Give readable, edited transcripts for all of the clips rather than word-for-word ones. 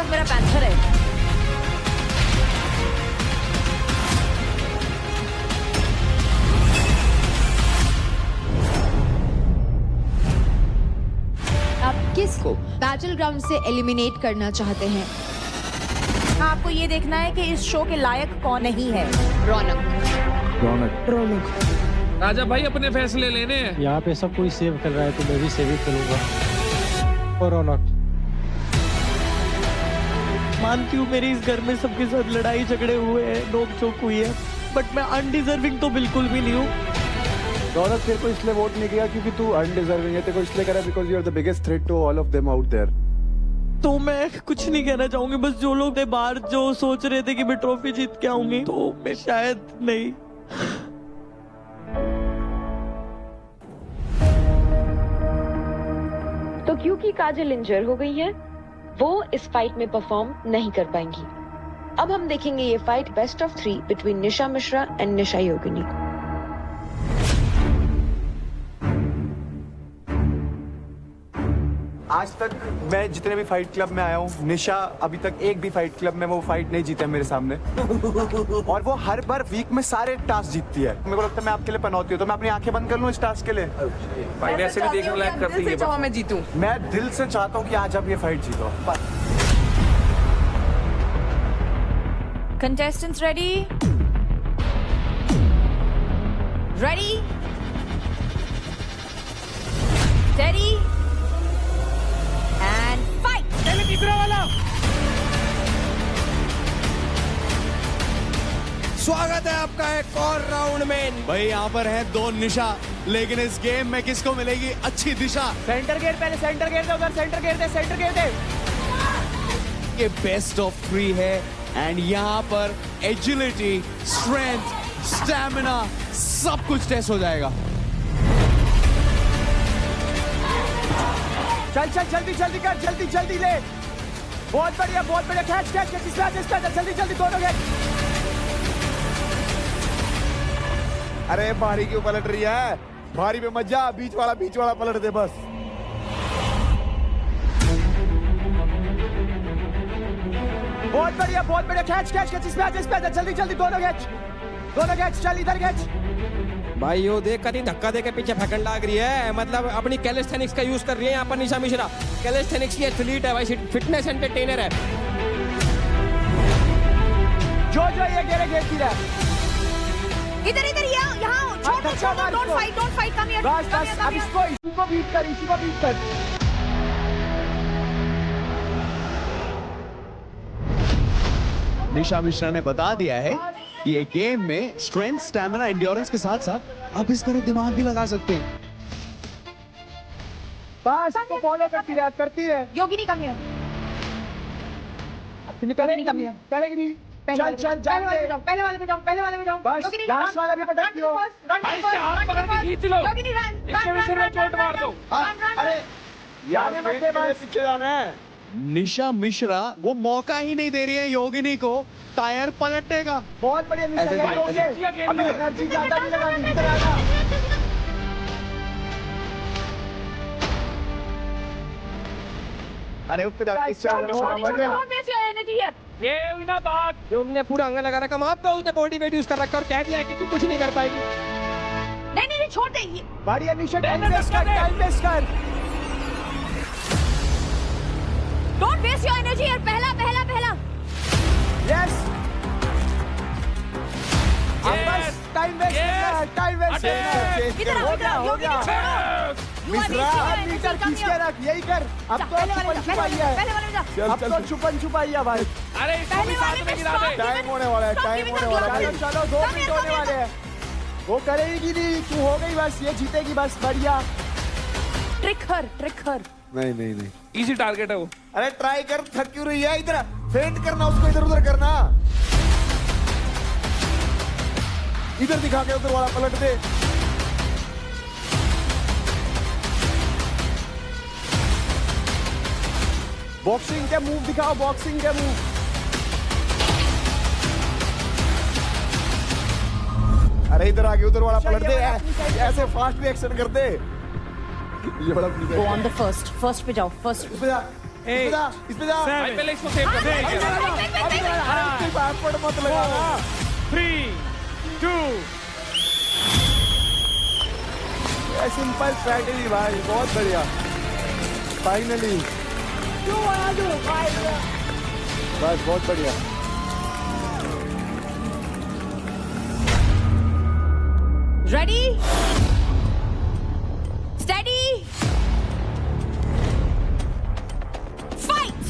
अब मेरा पैंथर है। आप किसको बैटल ग्राउंड से एलिमिनेट करना चाहते हैं? आपको ये देखना है कि इस शो के लायक कौन नहीं है। रौनक। राजा भाई अपने फैसले लेने हैं। यहाँ पे सब कोई सेव कर रहा है तो मैं भी सेव ही करूंगा। और रौनक, मानती हूँ मेरे इस घर में सबके साथ लड़ाई झगड़े हुए हैं, नोक झोंक हुई है, बट मैं अनडिजर्विंग तो बिल्कुल भी नहीं हूँ। रौनक तेरे को इसलिए वोट नहीं किया क्योंकि तू अनडिजर्विंग है, तेरे को इसलिए करा because you are the biggest threat to all of them out there. तो मैं कुछ नहीं कहना चाहूंगी, बस जो लोग थे बाहर जो सोच रहे थे कि मैं ट्रॉफी जीत के आऊंगी, तो मैं शायद नहीं। तो क्योंकि काजल इंजर हो गई है, वो इस फाइट में परफॉर्म नहीं कर पाएंगी। अब हम देखेंगे ये fight best of 3 between Nisha Mishra and Nisha Yogini. आज तक मैं जितने भी फाइट क्लब में आया हूँ, निशा अभी तक एक भी फाइट क्लब में वो फाइट नहीं जीता मेरे सामने। और वो हर बार वीक में सारे टास्क जीतती है। मेरे को लगता है मैं आपके लिए पनौती हूँ, तो मैं अपनी आंखें बंद कर लूँ इस टास्क के लिए। फाइट ऐसे भी देखने लायक करती है। मैं जीतूं। मैं दिल से चाहता हूँ कि आज आप ये फाइट जीतो। Contestants ready? Ready? Steady? And fight! स्वागत है आपका एक और राउंड में। भाई यहाँ पर है 2 निशा, लेकिन इस गेम में किसको मिलेगी अच्छी दिशा? सेंटर गेट पहले सेंटर गेट दे, उधर सेंटर गेट दे, सेंटर गेट दे। ये बेस्ट ऑफ 3 है एंड यहाँ पर एजिलिटी, स्ट्रेंथ, स्टैमिना सब कुछ टेस्ट हो जाएगा। चल चल जल्दी जल्दी कर, जल्दी जल्दी ले। बहुत बढ़िया कैच कैच कैच, इसका जल्दी जल्दी दोनों कैच। अरे भारी क्यों पलट रही है? भारी पे मत जा, बीच वाला पलट दे बस। बहुत बढ़िया कैच कैच कैच, इसमें आजा जल्दी जल्दी दोनों कैच, चल इधर कैच। भाई यो देख कहीं धक्का दे के पीछे फेंकन लाग रही है, मतलब अपनी कैलिस्थेनिक्स का यूज कर रही है यहाँ पर निशा मिश्रा। कैलिस्थेनिक्स की एथलीट है भाई, फिटनेस एंटरटेनर है। जो ये घेरती रहा। इधर यहाँ छोड़, don't fight, come here. बस अब इसको बीट कर। निशा मिश्रा ने बता दिया है कि ये गेम में स्ट्रेंथ, स्टैमिना, एंड्योरेंस के साथ साथ आप इस तरह दिमाग भी लगा सकते हैं। बस इसको फॉलो करती रहे। योगिनी come here. करेगी नहीं। चल पहले वाले पे जाओ। बस लास्ट वाला भी पटक दियो। खींच लो। योगिनी run. चोट मार दो। अरे यार पीछे जाना है। निशा मिश्रा वो मौका ही नहीं दे रही है योगिनी को टायर पलटने का। बहुत बढ़िया निशा, अभी एनर्जी ज्यादा नहीं लगानी, इधर आना। अरे उस पे ये हुई ना बात। तुमने पूरा अंग लगा रखा, माफ तो उसने बॉडी वेट यूज कर रखा और कह दिया कि तू कुछ नहीं कर पाएगी। नहीं छोड़ दे ये। बढ़िया निशा, टाइम वेस्ट कर। Don't waste your energy यार, पहला। यस बस टाइम वेस्ट इधर आओ, योगिनी छोड़ो। मिश्रा मीटर खींच के रख, यही कर। अब तो छुपाई है, अब तो छुपाई है भाई। अरे इसको भी साथ में गिरा दे। टाइम होने वाला है। चलो 2 मिनट होने वाले हैं। वो करेगी नहीं, तू हो गई बस, ये जीतेगी बस। बढ़िया ट्रिक हर। नहीं इजी टारगेट है वो। अरे ट्राई कर, थक क्यों रही है? इधर फेंट करना, उसको इधर उधर करना। इधर दिखा के उधर वाला पलट दे। बॉक्सिंग के मूव दिखाओ, बॉक्सिंग के मूव। अरे इधर आके उधर वाला पलट दे, ऐसे फास्ट रिएक्शन कर दे। ये बड़ा Go on the first पे जाओ, first। इस पे जा भाई पहले इसको सेव कर दे बैकवर्ड मत लगाना 3 2 सिंपल स्ट्रैटेजी भाई बहुत बढ़िया फाइनली बस बहुत बढ़िया Ready? Steady? Fight!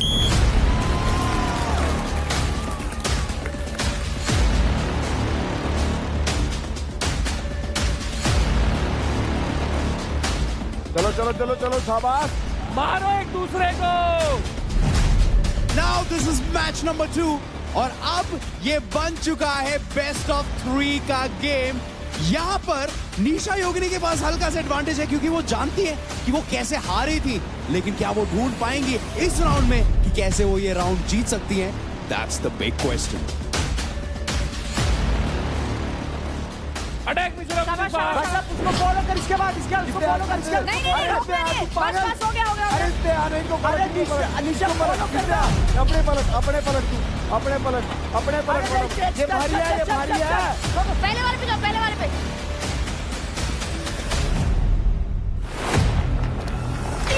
चलो चलो चलो चलो शाबाश मारो एक दूसरे को now this is match number 2 और अब ये बन चुका है बेस्ट ऑफ 3 का गेम। यहाँ पर निशा योगिनी के पास हल्का सा एडवांटेज है क्योंकि वो जानती है कि वो कैसे हारी थी, लेकिन क्या वो ढूंढ पाएंगी इस राउंड में कि कैसे वो ये राउंड जीत सकती हैं? That's the big question. Attack Mishra शाबाश, शाबाश। उसको फॉलो कर इसके बाद इसके उसको फॉलो कर इसके नहीं रोकने नहीं बस हो गया अरे इस पे आने को अरे निशा फॉलो कर अपने पलट तू अपने पलट ये भारी है पहले वाले पे जाओ पहले वाले पे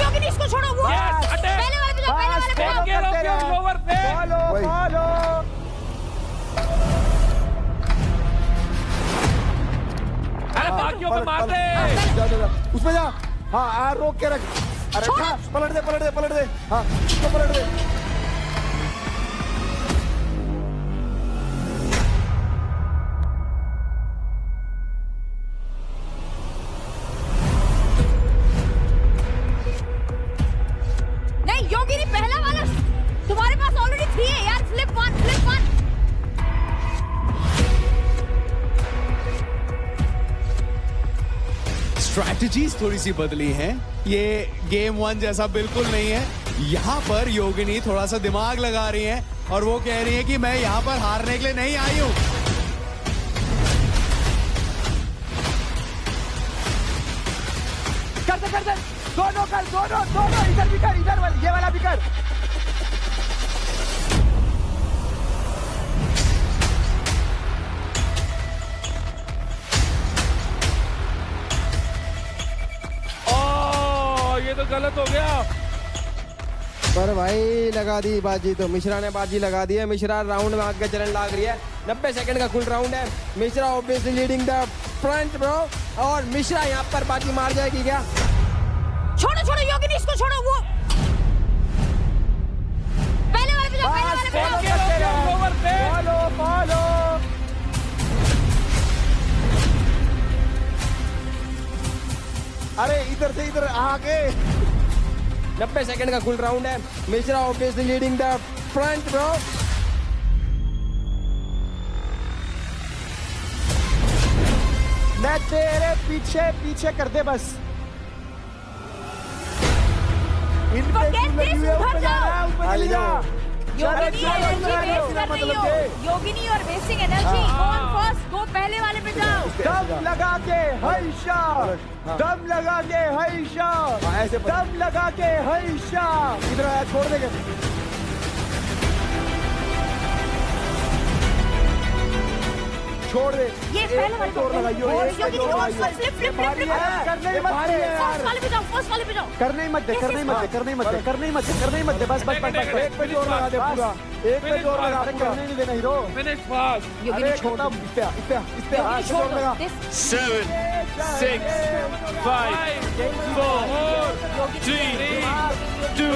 योगिनी इसको छोड़ो वो Yes, attack. पहले वाले पे जाओ पहले वाले पे जाओ Take care of your lower back. Follow अरे बाकियों को मार दे जा उसमें जा हाँ रोक के रख अरे पलट दे हाँ उसको पलट दे नहीं योगिनी पहला वाला तुम्हारे पास ऑलरेडी 3 है यार फ्लिप वन स्ट्रैटेजीज थोड़ी सी बदली हैं। ये गेम 1 जैसा बिल्कुल नहीं है। यहाँ पर योगिनी थोड़ा सा दिमाग लगा रही है और वो कह रही है कि मैं यहाँ पर हारने के लिए नहीं आई हूँ। कर दे दोनों इधर भी कर ये वाला भी कर ये तो गलत हो गया पर भाई लगा दी बाजी, तो मिश्रा ने बाजी लगा दी है। मिश्रा राउंड में आगे चलने लग रही है। 90 सेकंड का कुल राउंड है। Mishra obviously leading the front bro, और मिश्रा यहाँ पर बाजी मार जाएगी क्या? छोड़ो योगिनी इसको छोड़ो वो पहले वाले पे जाओ Take care of your lower back. Follow अरे इधर से इधर आगे 90 सेकंड का कुल राउंड है। Mishra obviously leading the front bro. मैं तेरे पीछे कर दे बस इन पे Forget तू लगी this, हुई है, उधर ऊपर जाना है, ऊपर चली जा योगिनी एनर्जी वेस्ट कर रही हो योगिनी और wasting energy go on first go पहले वाले पे जाओ दम लगा के हैशा दम लगा के हैशा दम लगा के हैशा इधर आया छोड़ देंगे छोड़ दे ये पहले वाले जोर लगाइयो योगिनी फ्लिप करने ही मत दे फर्स्ट वाले पे जाओ करने ही मत दे बस एक पे जोर लगा दे पूरा एक पे जोर लगा करने नहीं देना हीरो Finish fast. योगिनी अरे छोटा इस पे हाथ से जोर लगा 7 6 5 4 3 2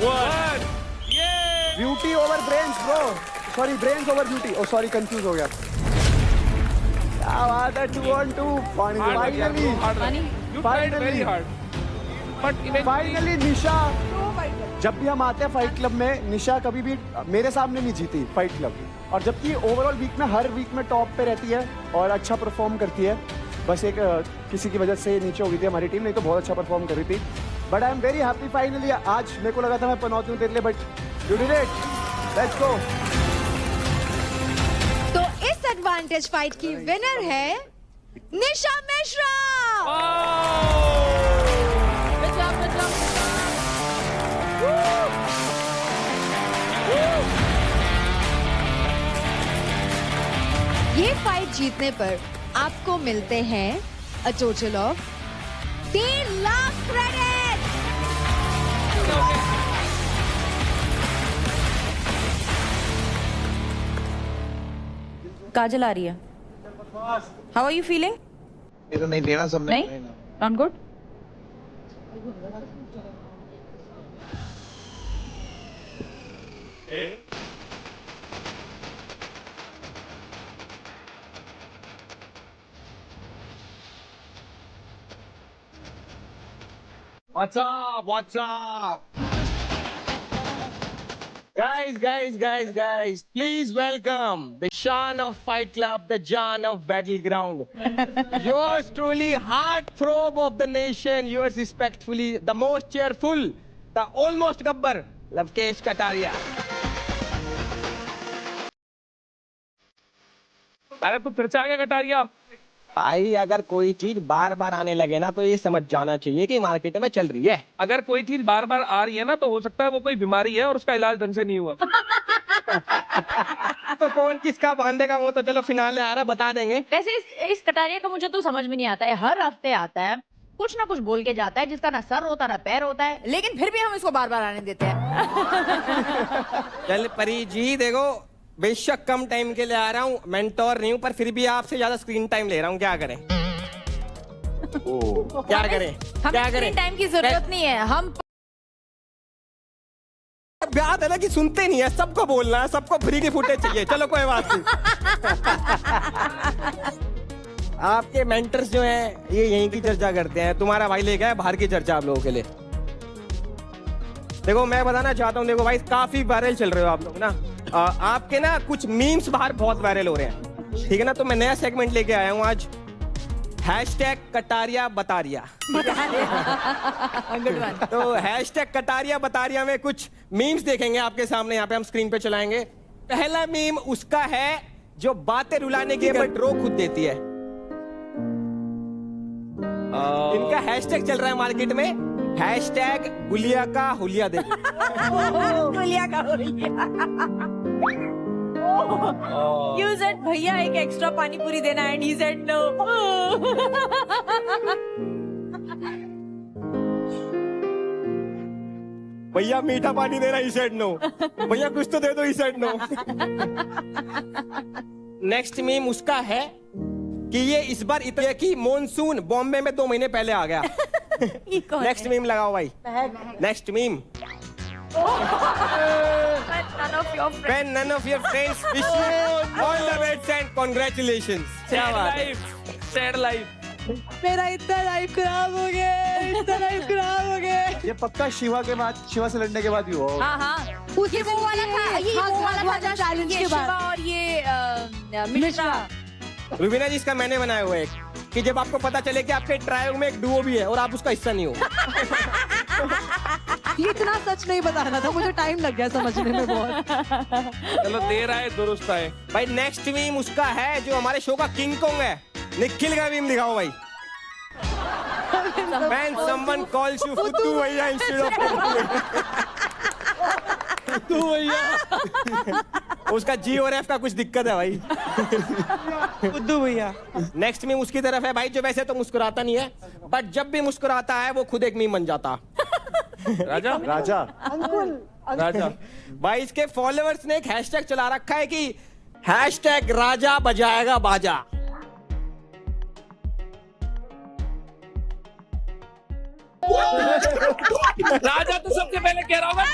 1 beauty over brains bro sorry brains over beauty oh sorry confuse हो गया क्या बात है 2 on 2 finally You tried very hard. But eventually finally Nisha जब भी हम आते हैं फाइट क्लब में निशा कभी भी मेरे सामने नहीं जीती फाइट क्लब और जबकि ओवरऑल वीक में हर वीक में टॉप पे रहती है और अच्छा परफॉर्म करती है बस एक किसी की वजह से नीचे हो गई थी हमारी टीम नहीं तो बहुत अच्छा परफॉर्म कर रही थी but I am very happy finally आज मेरे को लगा था मैं पनौती हूँ तेरे लिए but you did it let's go तो इस एडवांटेज फाइट की विनर है Nisha Mishra. Oh! Good job. Woo! ये फाइट जीतने पर आपको मिलते हैं a total of 3 lakh credit. Kajal आ रही है। How are you feeling? मेरा नहीं लेना सबने। नहीं, not good. What's up? What's up? Guys, please welcome the Shan of Fight Club, the Jan of Battleground. Yours truly, heartthrob of the nation, yours respectfully, the most cheerful, the almost gabbar, Lavkesh Kataria. अरे तू फिर से आ गया कटारिया। भाई अगर कोई चीज बार बार आने लगे ना तो ये समझ जाना चाहिए कि मार्केट में चल रही है। अगर कोई चीज बार बार आ रही है ना तो हो सकता है वो कोई बीमारी है और उसका इलाज ढंग से नहीं हुआ। तो कौन किसका बांधेगा वो तो चलो फिनाले आ रहा बता देंगे। वैसे इस कटारिया का मुझे तो समझ में नहीं आता है। हर हफ्ते आता है, कुछ ना कुछ बोल के जाता है जिसका ना सर होता ना पैर होता है, लेकिन फिर भी हम इसको बार बार आने देते हैं। चल परी जी देखो, बेशक कम टाइम के लिए आ रहा हूँ, मेंटोर नहीं हूँ, पर फिर भी आपसे ज्यादा स्क्रीन टाइम ले रहा हूँ। क्या करें? क्या करें? क्या करें? टाइम की जरूरत नहीं है। हम बात है ना कि सुनते नहीं है, सबको बोलना है, सबको फ्री की फुटेज चाहिए। चलो कोई बात नहीं। आपके मेंटर्स जो हैं ये यहीं की चर्चा करते हैं। तुम्हारा भाई ले गया है बाहर की चर्चा आप लोगों के लिए। देखो मैं बताना चाहता हूँ, देखो भाई काफी वायरल चल रहे हो आप लोग ना। आपके ना कुछ मीम्स बाहर बहुत वायरल हो रहे हैं, ठीक है ना। तो मैं नया सेगमेंट लेके आया हूँ आज, हैशटैग कटारिया बतारिया। तो हैशटैग कटारिया बतारिया में कुछ मीम्स देखेंगे आपके सामने, यहाँ पे हम स्क्रीन पे चलाएंगे। पहला मीम उसका है जो बातें रुलाने की बट रो खुद देती है। इनका हैशटैग चल रहा है मार्केट में, हैशटैग गुलिया का हुलिया दे। गुलिया का You said भैया एक एक्स्ट्रा पानी पूरी देना and he said no. भैया मीठा पानी देना, he said no. भैया कुछ तो दे दो, he said no. Next meme उसका है कि ये इस बार इतना कि मॉनसून बॉम्बे में 2 महीने पहले आ गया। नेक्स्ट मीम लगाओ भाई, next meme. When none of your friends wish you all the best and congratulations. क्या बात है? Sad life. मेरा इतना लाइफ खराब हो गया, इतना लाइफ खराब हो गया। ये पक्का शिवा के बाद, शिवा से लड़ने के बाद ही हुआ। हाँ ये वो वाला था, ये वो वाला था चैलेंज के बाद। शिवा और ये मिश्रा। रुबीना जी इसका मैंने बनाया हुआ है कि जब आपको पता चले कि आपके ट्रायो में एक डुओ भी है और आप उसका हिस्सा नहीं हो। ये इतना सच नहीं बताना था, मुझे टाइम लग गया समझने में बहुत। चलो देर आए दुरुस्त आए। भाई नेक्स्ट मीम उसका है जो हमारे शो का किंग कोंग है, निखिल का मीम दिखाओ भाई। When someone calls you फुद्दू भैया instead of फुद्दू भैया, उसका जी और एफ का कुछ दिक्कत है भाई। फुद्दू भैया। नेक्स्ट मीम उसकी तरफ है भाई जो वैसे तो मुस्कुराता नहीं है, बट जब भी मुस्कुराता है वो खुद एक मीम बन जाता। राजा राजा राजा भाई इसके फॉलोअर्स ने एक हैशटैग चला रखा है कि हैशटैग राजा बजाएगा बाजा। राजा तो सबसे पहले कह रहा होगा।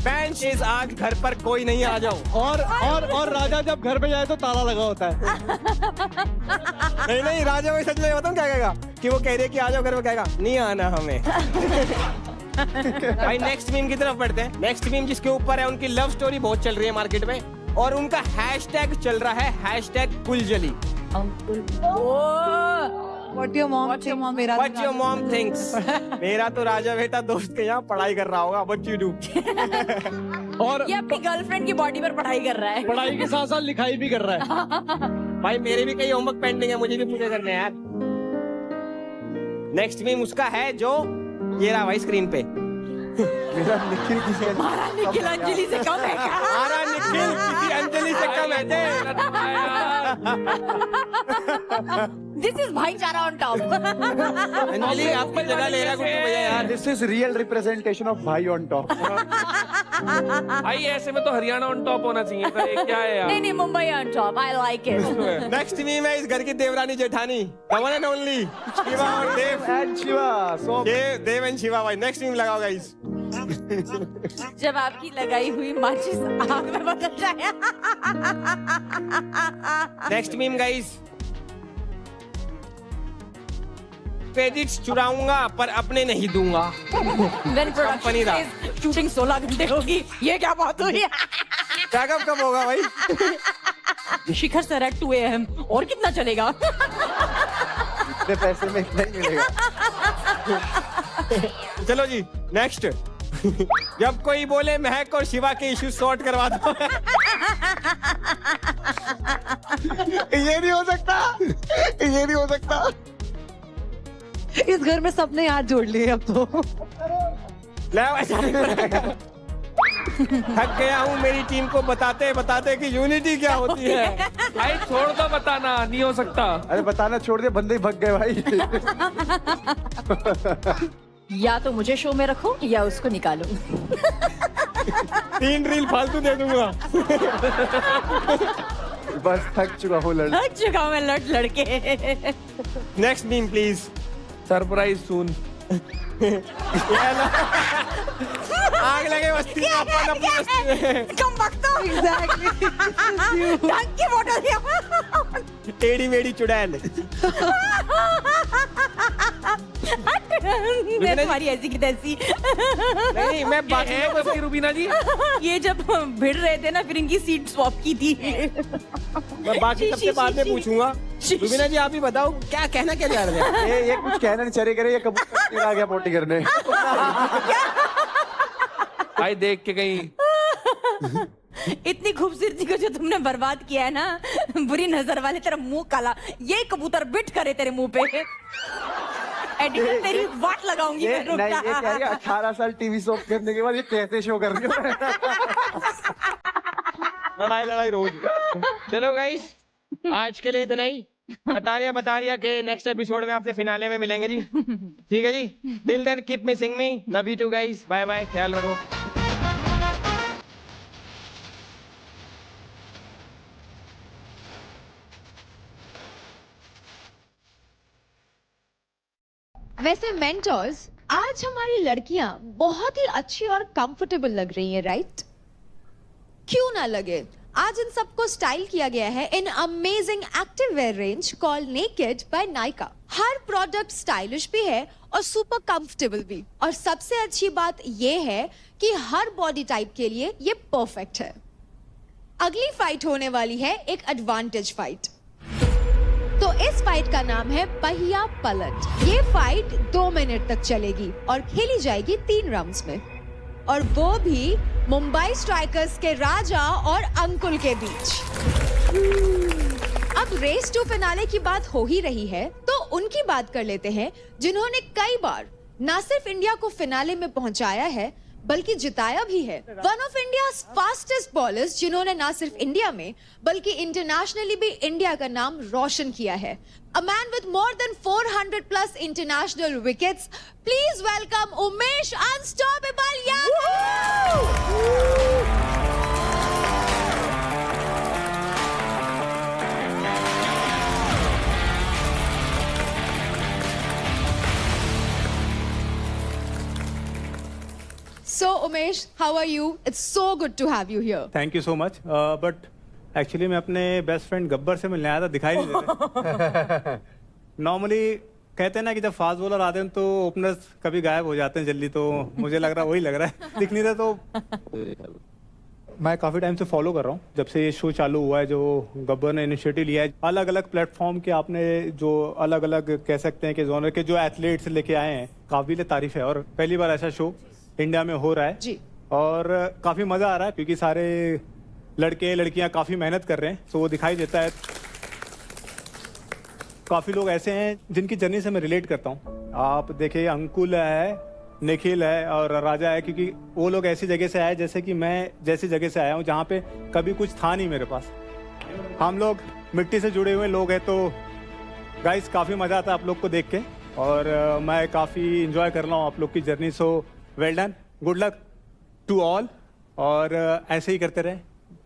बेंच इज आज घर पर कोई नहीं, आ जाओ। और राजा जब घर पे जाए तो ताला लगा होता है। नहीं राजा भाई सच में बताऊं क्या कहेगा कि वो कह रहे कि आ जाओ घर में, कहेगा नहीं आना हमें। भाई नेक्स्ट मीम की तरफ बढ़ते हैं। नेक्स्ट मीम जिसके ऊपर है उनकी लव स्टोरी बहुत चल रही है मार्केट में और उनका हैशटैग चल रहा है hashtag कुलजली। What your mom thinks, मेरा What your mom thinks. मेरा तो राजा बेटा दोस्त के यहाँ पढ़ाई कर रहा होगा। What you do? और ये अपनी गर्लफ्रेंड की बॉडी पर पढ़ाई कर रहा है। पढ़ाई के साथ साथ लिखाई भी कर रहा है। भाई मेरे भी कई होमवर्क पेंडिंग है, मुझे भी पूरे करने हैं यार। नेक्स्ट मीम उसका है जो ये रहा भाई स्क्रीन पे। मेरा निखिल किसी हमारा निखिल अंजलि से कम है क्या? हमारा निखिल किसी अंजलि से कम है थे। दिस इज भाईचारा ऑन टॉप। अंजलि आपकी जगह ले रहा गुड्डू भैया यार। This is real representation of भाई ऑन टॉप। भाई ऐसे में तो हरियाणा ऑन टॉप होना चाहिए था, ये क्या है यार? नहीं Mumbai on top, I like it. Next meme है इस घर की देवरानी जेठानी, the one and only Shiva और Dev and Shiva, so Dev and Shiva भाई। नेक्स्ट मीम लगाओ गाइस। जब आपकी लगाई हुई माचिस आग में बदल जाए। Next meme guys. क्रेडिट्स चुराऊंगा पर अपने नहीं दूंगा। When कंपनी दा। शूटिंग 16 घंटे होगी, ये क्या बात हुई? क्या कब होगा भाई? शिखर सर एट 2 AM और कितना चलेगा? इतने पैसे में इतना ही मिलेगा। चलो जी नेक्स्ट। जब कोई बोले महक और शिवा के इश्यू सॉर्ट करवा दो। ये नहीं हो सकता, ये नहीं हो सकता। इस घर में सबने हाथ जोड़ लिए अब तो। थक गया हूँ मेरी टीम को बताते बताते कि यूनिटी क्या होती है। भाई छोड़ दो, बताना नहीं हो सकता। अरे बताना छोड़ दिया, बंदे ही भग गए भाई। या तो मुझे शो में रखो या उसको निकालो। 3 रील फालतू दे दूंगा। बस थक चुका हूँ थक चुका हूँ मैं लड़के। Next meme please. सरप्राइज सून। आग लगे बस्ती में, अपन अपनी बस्ती में। कम वक्त हो। ढंग की फोटो दिया। टेढ़ी मेढ़ी चुड़ैल। मैं तुम्हारी ऐसी की तैसी। नहीं मैं बाकी है तो रुबीना जी। ये जब भिड़ रहे थे ना, फिर इनकी सीट स्वैप की थी। मैं बाकी सबसे बाद में पूछूंगा। रुबीना जी आप ही बताओ क्या कहना क्या चाह रहे थे? ये कुछ कहना नहीं चले करे, ये कबूतर आ गया पोटी करने। भाई देख के कहीं इतनी खूबसूरती को जो तुमने बर्बाद किया है ना, बुरी नजर वाले तेरा मुंह काला, ये कबूतर बिट करे तेरे मुंह पे। एडिटर तेरी वाट लगाऊंगी मैं, रुक नहीं, जा। ये कह रही है 18 साल टीवी शो करने के बाद ये कैसे शो कर रही हो? लड़ाई रोज। चलो गाइस आज के लिए इतना ही। बता रिया कि नेक्स्ट एपिसोड में आपसे फिनाले में मिलेंगे जी। ठीक है जी। Till then keep missing me. Love you too guys. Bye bye, ख्याल रखो। वैसे मेंटर्स, आज हमारी लड़कियां बहुत ही अच्छी और कंफर्टेबल लग रही हैं, राइट? क्यों ना लगे। आज इन सबको स्टाइल किया गया है in amazing active wear range called naked by Nykaa. हर प्रोडक्ट स्टाइलिश भी है और सुपर कंफर्टेबल भी, और सबसे अच्छी बात ये है कि हर बॉडी टाइप के लिए ये परफेक्ट है। अगली फाइट होने वाली है एक एडवांटेज फाइट। तो इस फाइट का नाम है पहिया पलट। ये फाइट 2 मिनट तक चलेगी और खेली जाएगी 3 राउंड्स में, और वो भी मुंबई स्ट्राइकर्स के राजा और अंकुल के बीच। अब रेस टू फिनाले की बात हो ही रही है, तो उनकी बात कर लेते हैं जिन्होंने कई बार ना सिर्फ इंडिया को फिनाले में पहुंचाया है बल्कि जिताया भी है। One of India's fastest bowlers जिन्होंने ना सिर्फ इंडिया में बल्कि इंटरनेशनली भी इंडिया का नाम रोशन किया है। A man with more than 400+ international wickets. Please welcome Umesh unstoppable Yadav. So Umesh, how are you? It's so good to have you here. Thank you so much. But actually मैं अपने best friend Gabbar से मिलने आया था, दिखाई नहीं देते। नॉर्मली कहते हैं ना कि जब फास्ट बॉलर आते हैं तो ओपनर्स कभी गायब हो जाते हैं जल्दी, तो मुझे लग रहा वही लग रहा है, दिख नहीं रहा। तो मैं काफ़ी टाइम से फॉलो कर रहा हूँ, जब से ये शो चालू हुआ है, जो गब्बर ने इनिशिएटिव लिया है। अलग अलग प्लेटफॉर्म के आपने जो अलग अलग कह सकते हैं कि जोनर के जो एथलीट्स लेके आए हैं, काबिल तारीफ है। और पहली बार ऐसा शो इंडिया में हो रहा है जी, और काफ़ी मज़ा आ रहा है क्योंकि सारे लड़के लड़कियां काफ़ी मेहनत कर रहे हैं, तो वो दिखाई देता है। काफ़ी लोग ऐसे हैं जिनकी जर्नी से मैं रिलेट करता हूँ। आप देखिए अंकुल है, निखिल है और राजा है, क्योंकि वो लोग ऐसी जगह से आए जैसे कि मैं जैसी जगह से आया हूँ जहाँ पे कभी कुछ था नहीं मेरे पास। हम लोग मिट्टी से जुड़े हुए लोग हैं, तो गाइस काफ़ी मज़ा आता है आप लोग को देख के, और मैं काफ़ी इंजॉय कर रहा हूँ आप लोग की journey. So well done, good luck to all, और ऐसे ही करते रहे,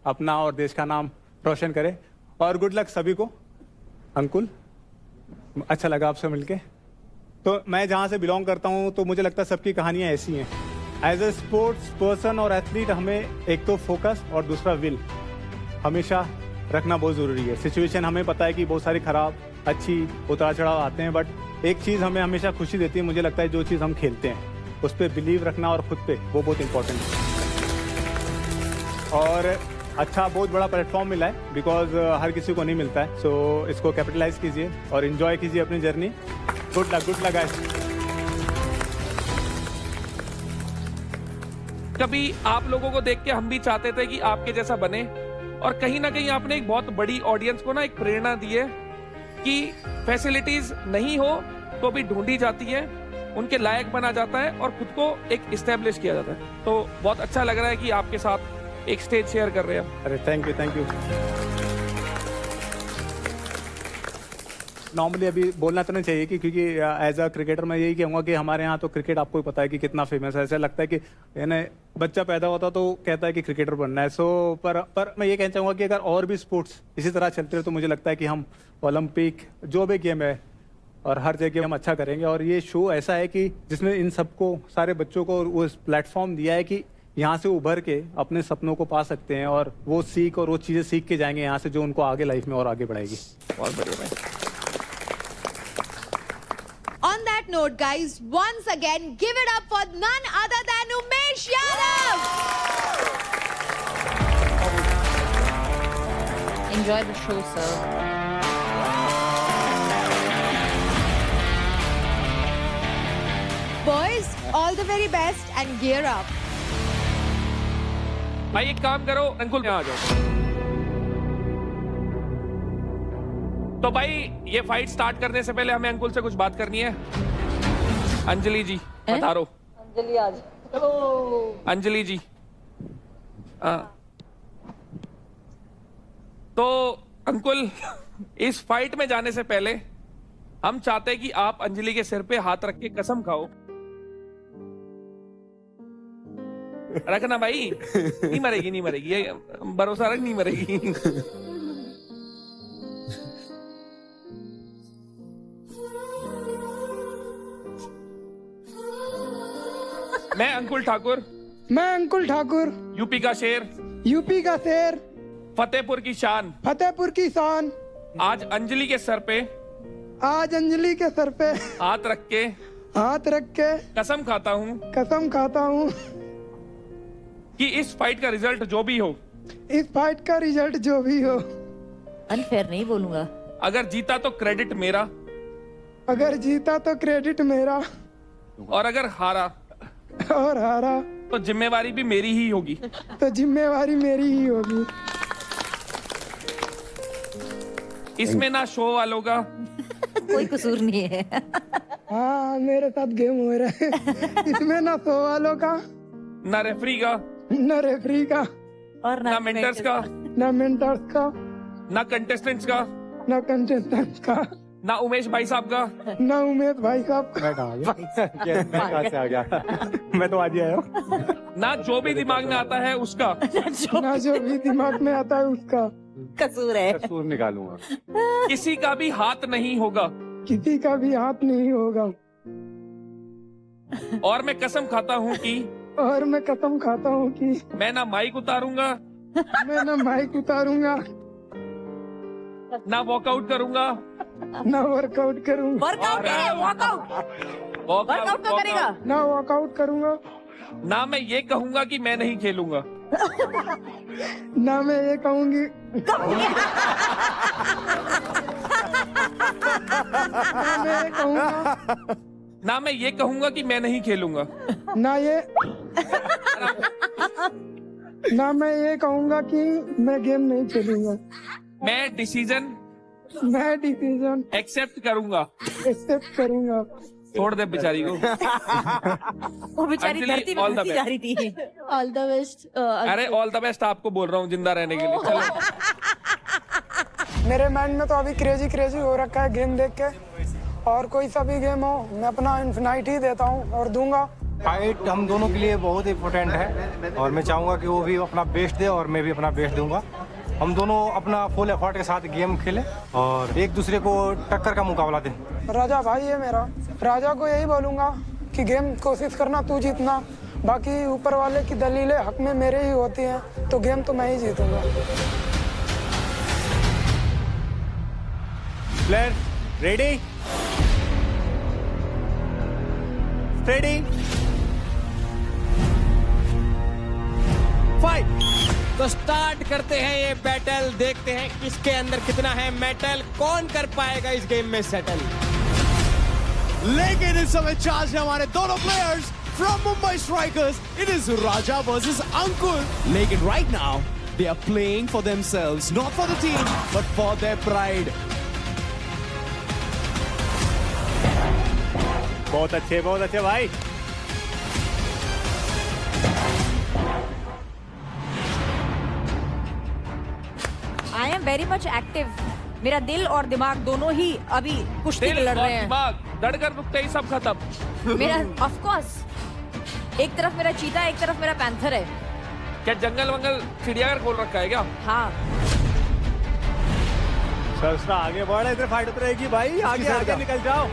अपना और देश का नाम रोशन करें, और गुड लक सभी को। अंकुल, अच्छा लगा आपसे मिलके। तो मैं जहाँ से बिलोंग करता हूँ तो मुझे लगता है सबकी कहानियाँ ऐसी हैं। एज ए स्पोर्ट्स पर्सन और एथलीट हमें एक तो फोकस और दूसरा विल हमेशा रखना बहुत ज़रूरी है। सिचुएशन हमें पता है कि बहुत सारी खराब अच्छी उतार चढ़ाव आते हैं, बट एक चीज़ हमें हमेशा खुशी देती है, मुझे लगता है जो चीज़ हम खेलते हैं उस पर बिलीव रखना और खुद पे, वो बहुत इंपॉर्टेंट है। और अच्छा बहुत बड़ा प्लेटफॉर्म मिला है, बिकॉज हर किसी को नहीं मिलता है। सो इसको कैपिटलाइज कीजिए और इन्जॉय कीजिए अपनी जर्नी। Good luck guys. कभी आप लोगों को देख के हम भी चाहते थे कि आपके जैसा बने, और कहीं ना कहीं आपने एक बहुत बड़ी ऑडियंस को ना एक प्रेरणा दी है कि फैसिलिटीज नहीं हो तो भी ढूंढी जाती है, उनके लायक बना जाता है और खुद को एक इस्टेब्लिश किया जाता है। तो बहुत अच्छा लग रहा है कि आपके साथ एक स्टेज शेयर कर रहे हैं। अरे थैंक यू। नॉर्मली अभी बोलना तो नहीं चाहिए कि, क्योंकि एज अ क्रिकेटर मैं यही कहूँगा कि हमारे यहाँ तो क्रिकेट आपको ही पता है कि कितना फेमस है। ऐसा लगता है कि यानी बच्चा पैदा होता तो कहता है कि क्रिकेटर बनना है। सो पर मैं ये कहना चाहूँगा कि अगर और भी स्पोर्ट्स इसी तरह चलते रहे तो मुझे लगता है कि हम ओलंपिक जो भी गेम है और हर जगह हम अच्छा करेंगे। और ये शो ऐसा है कि जिसने इन सबको, सारे बच्चों को वो प्लेटफॉर्म दिया है कि यहाँ से उभर के अपने सपनों को पा सकते हैं, और वो सीख और वो चीज़ें सीख के जाएंगे यहाँ से जो उनको आगे लाइफ में और आगे बढ़ाएगी। बहुत बढ़िया भाई। On that note, guys, once again, give it up for none other than Umesh Yadav. Enjoy the show, sir. Boys, all the very best and gear up. भाई एक काम करो, अंकुल यहाँ आ जाओ। तो भाई ये फाइट स्टार्ट करने से पहले हमें अंकुल से कुछ बात करनी है। अंजलि जी पधारो। अंजलि आज अंजलि जी, हाँ। तो अंकुल, इस फाइट में जाने से पहले हम चाहते हैं कि आप अंजलि के सिर पे हाथ रख के कसम खाओ। रखना भाई, नहीं मरेगी, ये भरोसा रख, नहीं मरेगी। मैं अंकुल ठाकुर, यूपी का शेर, फतेहपुर की शान, आज अंजलि के सर पे हाथ रख के कसम खाता हूँ कि इस फाइट का रिजल्ट जो भी हो, अनफेयर नहीं बोलूंगा। अगर जीता तो क्रेडिट मेरा, और अगर हारा तो जिम्मेवारी भी मेरी ही होगी। इसमें ना शो वालों का कोई कसूर नहीं है। हाँ, मेरे साथ गेम हो रहा है। इसमें ना शो वालों का, ना रेफरी का, और ना मेंटर्स का, ना कंटेस्टेंट्स का, ना उमेश भाई साहब का, कहाँ से आ गया? मैं तो आज ही आया हूँ। ना जो भी दिमाग में आता है उसका, कसूर है। कसूर निकालूंगा। किसी का भी हाथ नहीं होगा। और मैं कसम खाता हूँ कि मैं ना माइक उतारूंगा, ना वॉकआउट करूंगा, वर्कआउट तो करेगा। ना मैं ये कहूंगा कि मैं नहीं खेलूंगा। ना मैं ये कहूंगी ना मैं ये कहूंगा कि मैं नहीं खेलूंगा। ना मैं ये कहूंगा कि मैं गेम नहीं खेलूंगा। मैं डिसीजन मैं डिसीजन एक्सेप्ट करूंगा। एक्सेप्ट करूंगा। छोड़ दे बेचारी को। वो बेचारी अंजलि, धरती में all the धंसी best. जा रही थी। ऑल द बेस्ट अरे ऑल द बेस्ट आपको बोल रहा हूँ जिंदा रहने के लिए। चलो मेरे माइंड में तो अभी क्रेजी हो रखा है गेम देख के, और कोई सा भी गेम हो मैं अपना इन्फिनाइट ही देता हूँ और दूंगा। फाइट हम दोनों के लिए बहुत इंपॉर्टेंट है और मैं चाहूंगा कि वो भी अपना बेस्ट दे और मैं भी अपना बेस्ट दूंगा। हम दोनों अपना फुल एफर्ट के साथ गेम खेलें और एक दूसरे को टक्कर का मुकाबला दें। राजा भाई है मेरा, राजा को यही बोलूंगा कि गेम कोशिश करना तू जीतना, बाकी ऊपर वाले की दलीलें हक में मेरे ही होती हैं, तो गेम तो मैं ही जीतूंगा। Player ready steady fight. तो स्टार्ट करते हैं ये बैटल, देखते हैं किसके अंदर कितना है मेटल, कौन कर पाएगा इस गेम में सेटल। लेकिन इस समय चार्ज है हमारे दोनों players from Mumbai strikers. It is Raja versus Ankul. लेकिन right now they are playing for themselves, not for the team but for their pride. बहुत अच्छे भाई। I am very much active. मेरा दिल और दिमाग दोनों ही अभी कुश्ती दिल लड़ और रहे हैं। दिमाग दड़कर रुकते ही सब खत्म। मेरा ऑफ कोर्स एक तरफ मेरा चीता, एक तरफ मेरा पैंथर है। क्या जंगल वंगल चिड़ियाघर खोल रखा है क्या? हाँ सरसरा आगे बढ़, इधर फाइट उतर रहेगी भाई, आगे आगे निकल जाओ।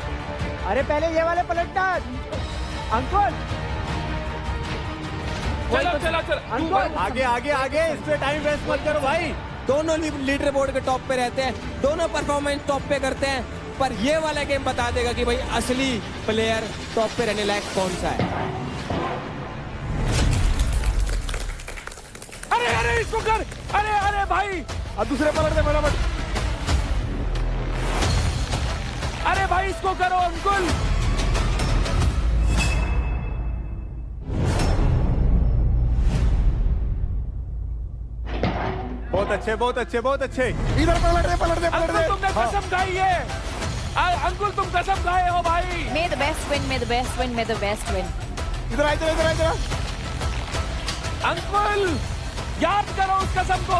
अरे पहले ये वाले पलटना अंकुल। चलो चलो चलो आगे आगे आगे, इस पे टाइम वेस्ट मत करो भाई। दोनों लीडर बोर्ड के टॉप पे रहते हैं, दोनों परफॉर्मेंस टॉप पे करते हैं, पर ये वाला गेम बता देगा कि भाई असली प्लेयर टॉप पे रहने लायक कौन सा है। अरे अरे इसको कर, अरे अरे भाई अब दूसरे पलट दे फटाफट। अरे भाई इसको करो अंकुल। बहुत अच्छे। इधर पलट दे अंकुल तुमने कसम खाई है। अंकुल तुम कसम खाए हो भाई। मे the best win, may the best win, may the best win. इधर इधर अंकुल याद करो उस कसम को।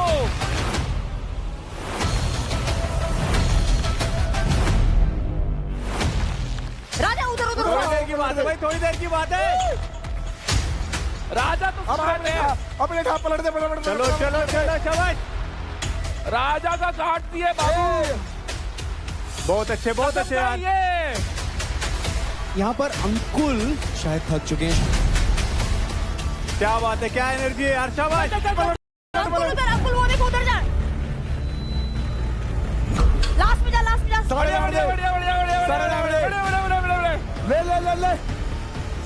राजा उधर उधर थोड़ी देर की बात है भाई, थोड़ी देर की बात है। राजा तो स्मार्ट है। अपने घाट पलट दे फटाफट। चलो शाबाश। राजा का काट दिए बाबू। बहुत अच्छे यार। ये यहाँ पर अंकुल शायद थक चुके हैं। क्या बात है, क्या एनर्जी है यार, शाबाश। अंकुल उधर, अंकुल वो देखो उधर जा। लास्ट में जा, लास्ट में जा। ले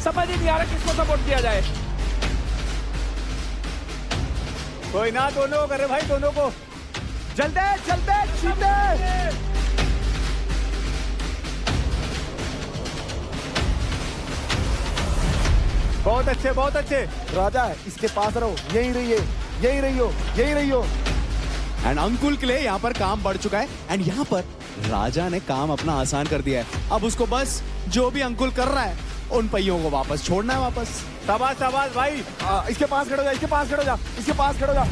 समझ ही नहीं आ रहा किसको सपोर्ट किया जाए। कोई ना, दोनों को करे भाई, दोनों को। चलते चीते। बहुत अच्छे। राजा इसके पास रहो, यही रहियो। एंड अंकुल के लिए यहाँ पर काम बढ़ चुका है एंड यहाँ पर राजा ने काम अपना आसान कर दिया है। अब उसको बस जो भी अंकुल कर रहा है उन पहियों को वापस छोड़ना है वापस। शाबाश भाई। इसके पास खड़ो जा।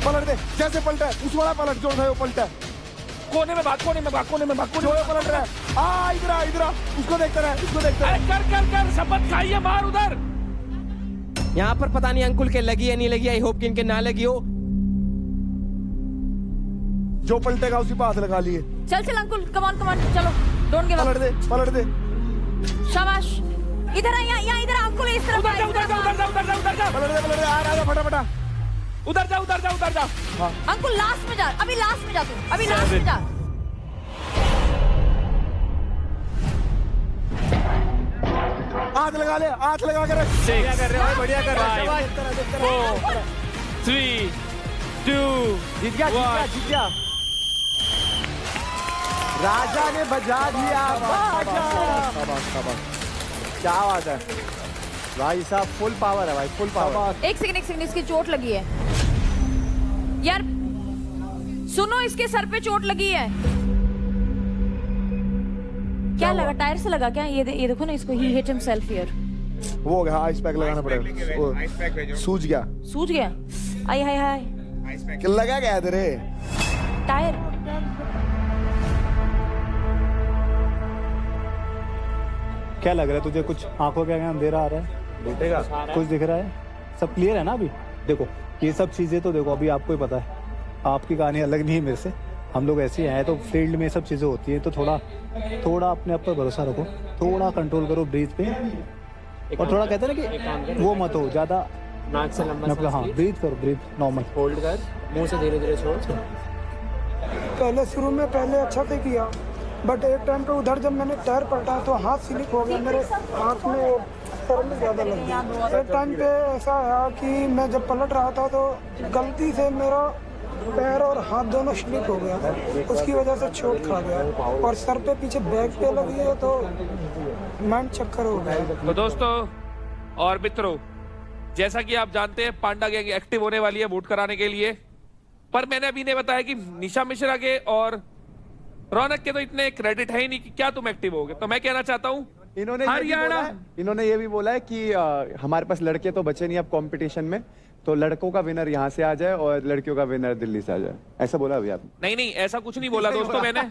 पलट दे जैसे पलटा है उस वाला पलट, जो है वो पलटा है। कोने में भाग। जो है पलट रहा है। इधर उसको देखते रहे। अरे कर शपथ खाइए, मार उधर। यहाँ पर पता नहीं अंकुल के लगी या नहीं लगी, आई होप कि इनके ना लगी हो। जो पलटेगा उसी पास लगा लिए। चल अंकुल, कम ऑन चलो, डोंट गिव अप। पलट दे। शाबाश। इधर आ, यहाँ इधर अंकुल, इस तरफ उधर जा। पलट दे आ राजा फटाफट। उधर जा। अंकुल लास्ट में जा, अभी लास्ट में जा तू, अभी लास्ट में जा। हाथ लगा कर बढ़िया कर रहे हो, बढ़िया कर रहे हो। 4 3 2 जीत गया। राजा ने बजा दिया। क्या बात है भाई साहब, फुल पावर है भाई, फुल पावर। एक सेकंड, इसकी चोट लगी है यार, सुनो, इसके सर पे चोट लगी है। क्या लगा? टायर से लगा क्या? ये देखो ना इसको, ही हिट हिमसेल्फ हियर। वो हो गया, आइस पैक लगाना पड़ेगा। सूज गया। सूज गया? आई हाय हाय। लगा क्या है तेरे? टायर। क्या लग रहा है तुझे? कुछ आंखों के आगे अंधेरा आ रहा है? दिखेगा कुछ दिख रहा है? सब क्लियर है ना अभी? देखो ये सब चीजें तो देखो अभी आपको ही पता है, आपकी कहानी अलग नहीं है मेरे से, हम लोग ऐसे ही हैं, तो फील्ड में सब चीजें होती हैं, तो थोड़ा अपने आप पर भरोसा रखो, थोड़ा कंट्रोल करो ब्रीथ पे, और थोड़ा कहते हैं ना कि वो मत हो ज्यादा, नाक से लंबा मतलब हाँ ब्रीथ करो, ब्रीथ नॉर्मल होल्ड कर, मुंह से धीरे धीरे छोड़। पहले शुरू में अच्छा से किया, बट एक टाइम पे उधर जब मैंने टायर पलटा तो हाथ स्लिप हो गया, मेरे हाथ में सर में ज़्यादा लग गया। एक टाइम पे ऐसा आया कि मैं जब पलट रहा था तो गलती से मेरा पैर और हाथ दोनों स्लिप हो गया, उसकी वजह से चोट खा गया, और सर पे पीछे बैक पे लगी है तो माइंड चक्कर हो गया। तो दोस्तों और मित्रों, जैसा कि आप जानते हैं पांडा गैंग एक्टिव होने वाली है वोट कराने के लिए, पर मैंने अभी ने बताया कि निशा मिश्रा के और रौनक के तो इतने क्रेडिट है ही नहीं कि क्या तुम एक्टिव होगे। तो मैं कहना चाहता हूँ इन्होंने ये भी बोला है कि हमारे पास लड़के तो बचे नहीं अब कंपटीशन में, तो लड़कों का विनर यहाँ से आ जाए और लड़कियों का विनर दिल्ली से आ जाए, ऐसा बोला अभी आपने? नहीं ऐसा कुछ नहीं बोला दोस्तों मैंने।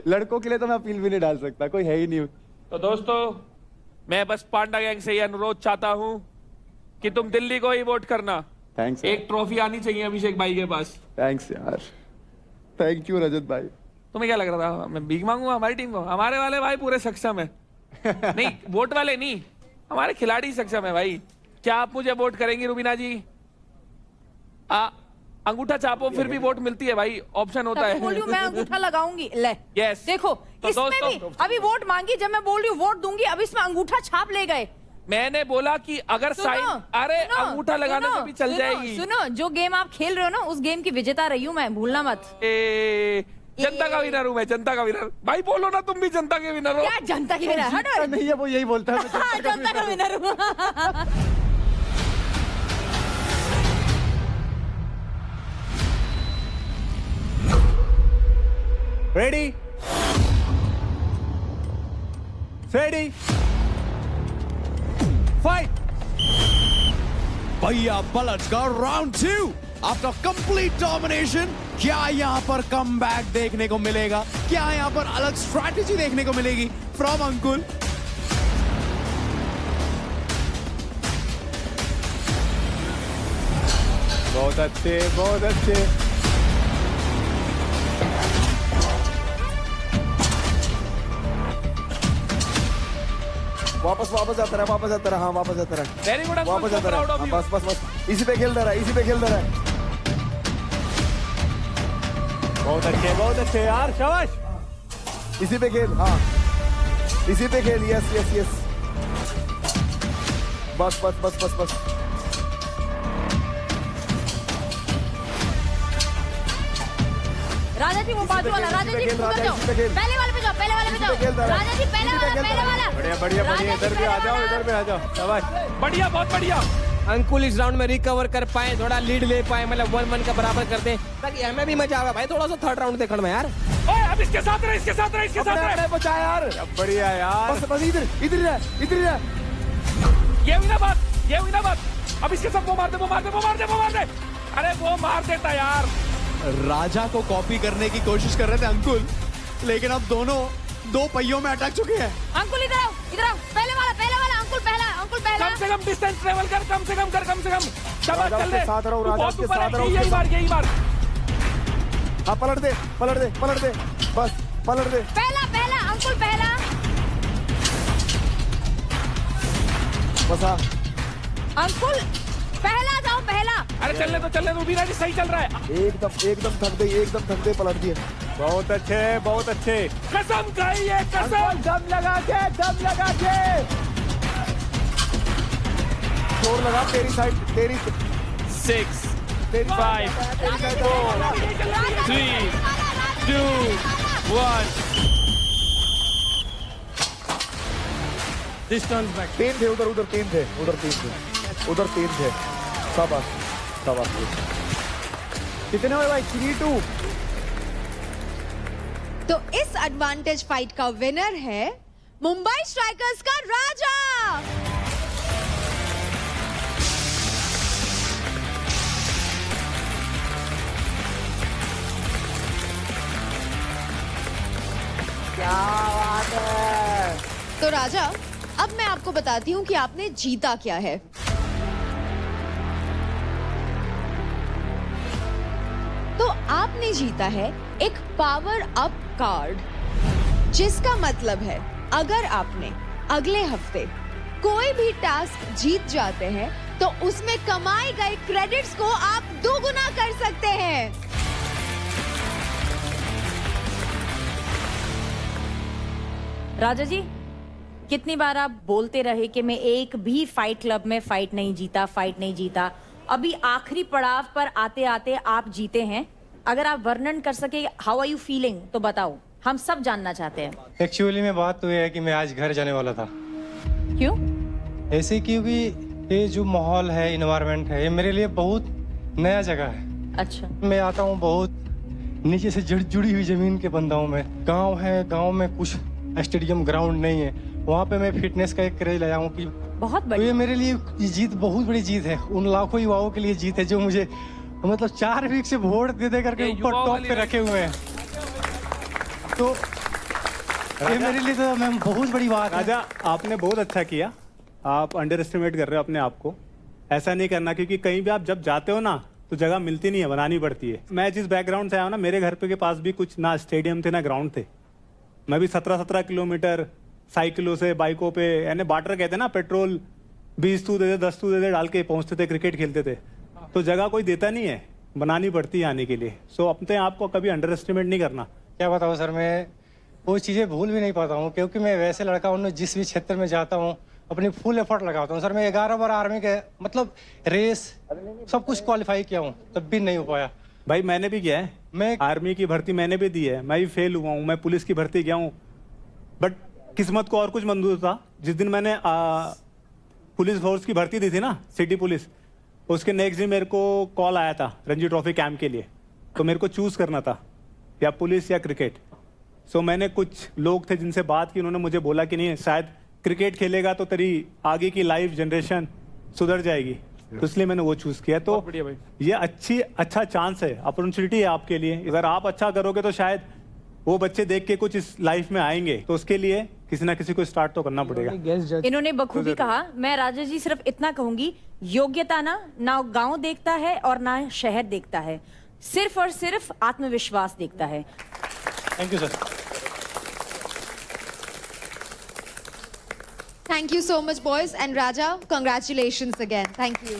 लड़कों के लिए तो मैं अपील भी नहीं डाल सकता, कोई है ही नहीं। तो दोस्तों मैं बस पांडा गैंग से ये अनुरोध चाहता हूँ कि तुम दिल्ली को ही वोट करना। थैंक्स। एक ट्रॉफी आनी चाहिए अभिषेक भाई के पास। थैंक्स यार, थैंक यू रजत भाई। तुम्हें क्या लग रहा था मैं भीख मांगूंगा हमारी टीम को? हमारे वाले भाई पूरे सक्षम है। नहीं वोट वाले नहीं, हमारे खिलाड़ी सक्षम है भाई। क्या आप मुझे वोट करेंगी रुबीना जी? अंगूठा चापो फिर भी वोट मिलती है भाई, ऑप्शन होता है। बोल रही हूँ मैं अंगूठा लगाऊंगी। ले यस देखो तो इसमें भी अभी वोट मांगी, जब मैं बोल रही हूँ वोट दूंगी, अब इसमें अंगूठा छाप ले गए। मैंने बोला कि अगर साइन, अरे अंगूठा लगाने से भी चल जाएगी। सुनो, जो गेम आप खेल रहे हो ना उस गेम की विजेता रही हूँ मैं, भूलना मत। जनता का विनर हूँ मैं, जनता का विनर। भाई बोलो ना तुम भी जनता के विनर हो। क्या जनता की विनर? हटो। नहीं है वो यही बोलता है, जनता का विनर हूँ। Ready ready fight. भैया पलट का राउंड 2 आफ्टर कंप्लीट डोमिनेशन। क्या यहाँ पर कमबैक देखने को मिलेगा? क्या यहाँ पर अलग स्ट्रैटेजी देखने को मिलेगी फ्रॉम अंकुल? बहुत अच्छे, बहुत अच्छे। वापस आता रहा, हाँ वापस आता रहा, वेरी गुड अंकुल, वापस आता रहा, बस इसी पे खेलता रहा, बहुत अच्छे यार, शाबाश। इसी पे खेल, हाँ इसी पे खेल, यस बस। राजा जी वो बाजू वाला, राजा जी उधर जाओ, पहले वाले पे जाओ, राजा जी पहले वाला। बढ़िया, इधर भी आ जाओ, शाबाश। बढ़िया, बहुत बढ़िया। अंकुल इस राउंड में रिकवर कर पाए, थोड़ा लीड ले पाए, मतलब 1-1 का बराबर कर दे, ताकि हमें भी मजा आवे भाई, थोड़ा सा थर्ड राउंड देखने में यार। ओए अब इसके साथ रहे। बचा यार, बढ़िया यार, बस इधर रहा। ये हुई ना बात। अब इसके साथ वो मार दे। अरे वो मार देता यार। राजा को कॉपी करने की कोशिश कर रहे थे अंकुल, लेकिन अब दोनों 2 पहियों में अटक चुके हैं। अंकुल इधर आओ, पहले वाला, अंकुल पहला। कम से कम डिस्टेंस ट्रेवल कर, कम से कम। शाबाश, चल दे। साथ रहो, राजा के साथ रहो। यही बार। हाँ पलट दे, बस पलट दे। पहला, अंकुल पहला। बस हाँ, अंकुल पहला जाओ, पहला। अरे चलने तो रुबीना जी सही चल रहा है। एकदम थक दे, पलट दिए। बहुत अच्छे। कसम खाई है, कसम। दम लगा के जोर लगा, तेरी साइड, तेरी 6 तेरी 5 4 3 2 1 डिस्टेंस बैक। 3 थे उधर 3 थे। शाबाश। कितने हुए भाई? 3-2। तो इस एडवांटेज फाइट का विनर है मुंबई स्ट्राइकर्स का राजा। क्या बात है। तो राजा, अब मैं आपको बताती हूँ कि आपने जीता क्या है। तो आपने जीता है एक पावर अप कार्ड, जिसका मतलब है अगर आपने अगले हफ्ते कोई भी टास्क जीत जाते हैं तो उसमें कमाए गए क्रेडिट्स को आप दोगुना कर सकते हैं। राजा जी, कितनी बार आप बोलते रहे कि मैं एक भी फाइट क्लब में फाइट नहीं जीता। अभी आखिरी पड़ाव पर आते आते आप जीते हैं। अगर आप वर्णन कर सके हाउ आर यू फीलिंग तो बताओ, हम सब जानना चाहते हैं। एक्चुअली में बात तो ये है कि मैं आज घर जाने वाला था। क्यों? ऐसे क्योंकि ये जो माहौल है, इन्वायरमेंट है, ये मेरे लिए बहुत नया जगह है। अच्छा। मैं आता हूँ बहुत नीचे से जुड़ी हुई जमीन के बंदा हूँ मैं। गांव है, गांव में कुछ स्टेडियम ग्राउंड नहीं है, वहाँ पे मैं फिटनेस का एक क्रेज लाया हूँ कि बहुत तो बढ़िया। ये मेरे लिए ये जीत बहुत बड़ी जीत है। उन लाखों युवाओं के लिए जीत है जो मुझे मतलब 4 वीक से वोट दे करके ये ऊपर युवाओं टॉप वाली पे रखे हुए हैं। तो ये मेरे लिए तो मैम बहुत बड़ी बात है। राजा, आपने बहुत अच्छा किया। आप अंडर एस्टिमेट कर रहे हो अपने आप को। ऐसा नहीं करना, क्योंकि कहीं भी आप जब जाते हो ना तो जगह मिलती नहीं है, बनानी पड़ती है। मैं जिस बैकग्राउंड से आया हूँ ना, मेरे घर पे के पास भी कुछ ना स्टेडियम थे ना ग्राउंड थे। मैं भी 17-17 किलोमीटर साइकिलों से, बाइकों पे, यानी बार्टर कहते हैं ना, पेट्रोल 20 तू दे दे 10 तू दे दे डाल के पहुंचते थे, क्रिकेट खेलते थे। तो जगह कोई देता नहीं है, बनानी पड़ती है आने के लिए। सो अपने आप को कभी अंडर एस्टिमेट नहीं करना। क्या बताऊँ सर, मैं वो चीज़ें भूल भी नहीं पाता हूँ, क्योंकि मैं वैसे लड़का हूँ जिस भी क्षेत्र में जाता हूँ अपनी फुल एफर्ट लगाता हूँ। सर मैं 11 बार आर्मी के मतलब रेस सब कुछ क्वालिफाई किया हूँ, तब भी नहीं हो पाया। भाई मैंने भी किया है, मैं आर्मी की भर्ती मैंने भी दी है, मैं भी फेल हुआ हूँ। मैं पुलिस की भर्ती गया हूँ, बट किस्मत को और कुछ मंजूर था। जिस दिन मैंने पुलिस फोर्स की भर्ती दी थी ना, सिटी पुलिस, उसके नेक्स्ट दिन मेरे को कॉल आया था रणजी ट्रॉफी कैंप के लिए। तो मेरे को चूज करना था या पुलिस या क्रिकेट। सो मैंने कुछ लोग थे जिनसे बात की, उन्होंने मुझे बोला कि नहीं, शायद क्रिकेट खेलेगा तो तेरी आगे की लाइफ जनरेशन सुधर जाएगी, तो इसलिए मैंने वो चूज किया। तो बढ़िया भाई। ये अच्छा चांस है, अपॉर्चुनिटी है आपके लिए। अगर आप अच्छा करोगे तो शायद वो बच्चे देख के कुछ इस लाइफ में आएंगे। तो उसके लिए किसी ना किसी को स्टार्ट तो करना पड़ेगा। इन्होंने बखूबी कहा। मैं राजा जी सिर्फ इतना कहूंगी, योग्यता ना गांव देखता है और ना शहर देखता है, सिर्फ और सिर्फ आत्मविश्वास देखता है। Thank you sir. Thank you so much, boys, and Raja, congratulations again. Thank you.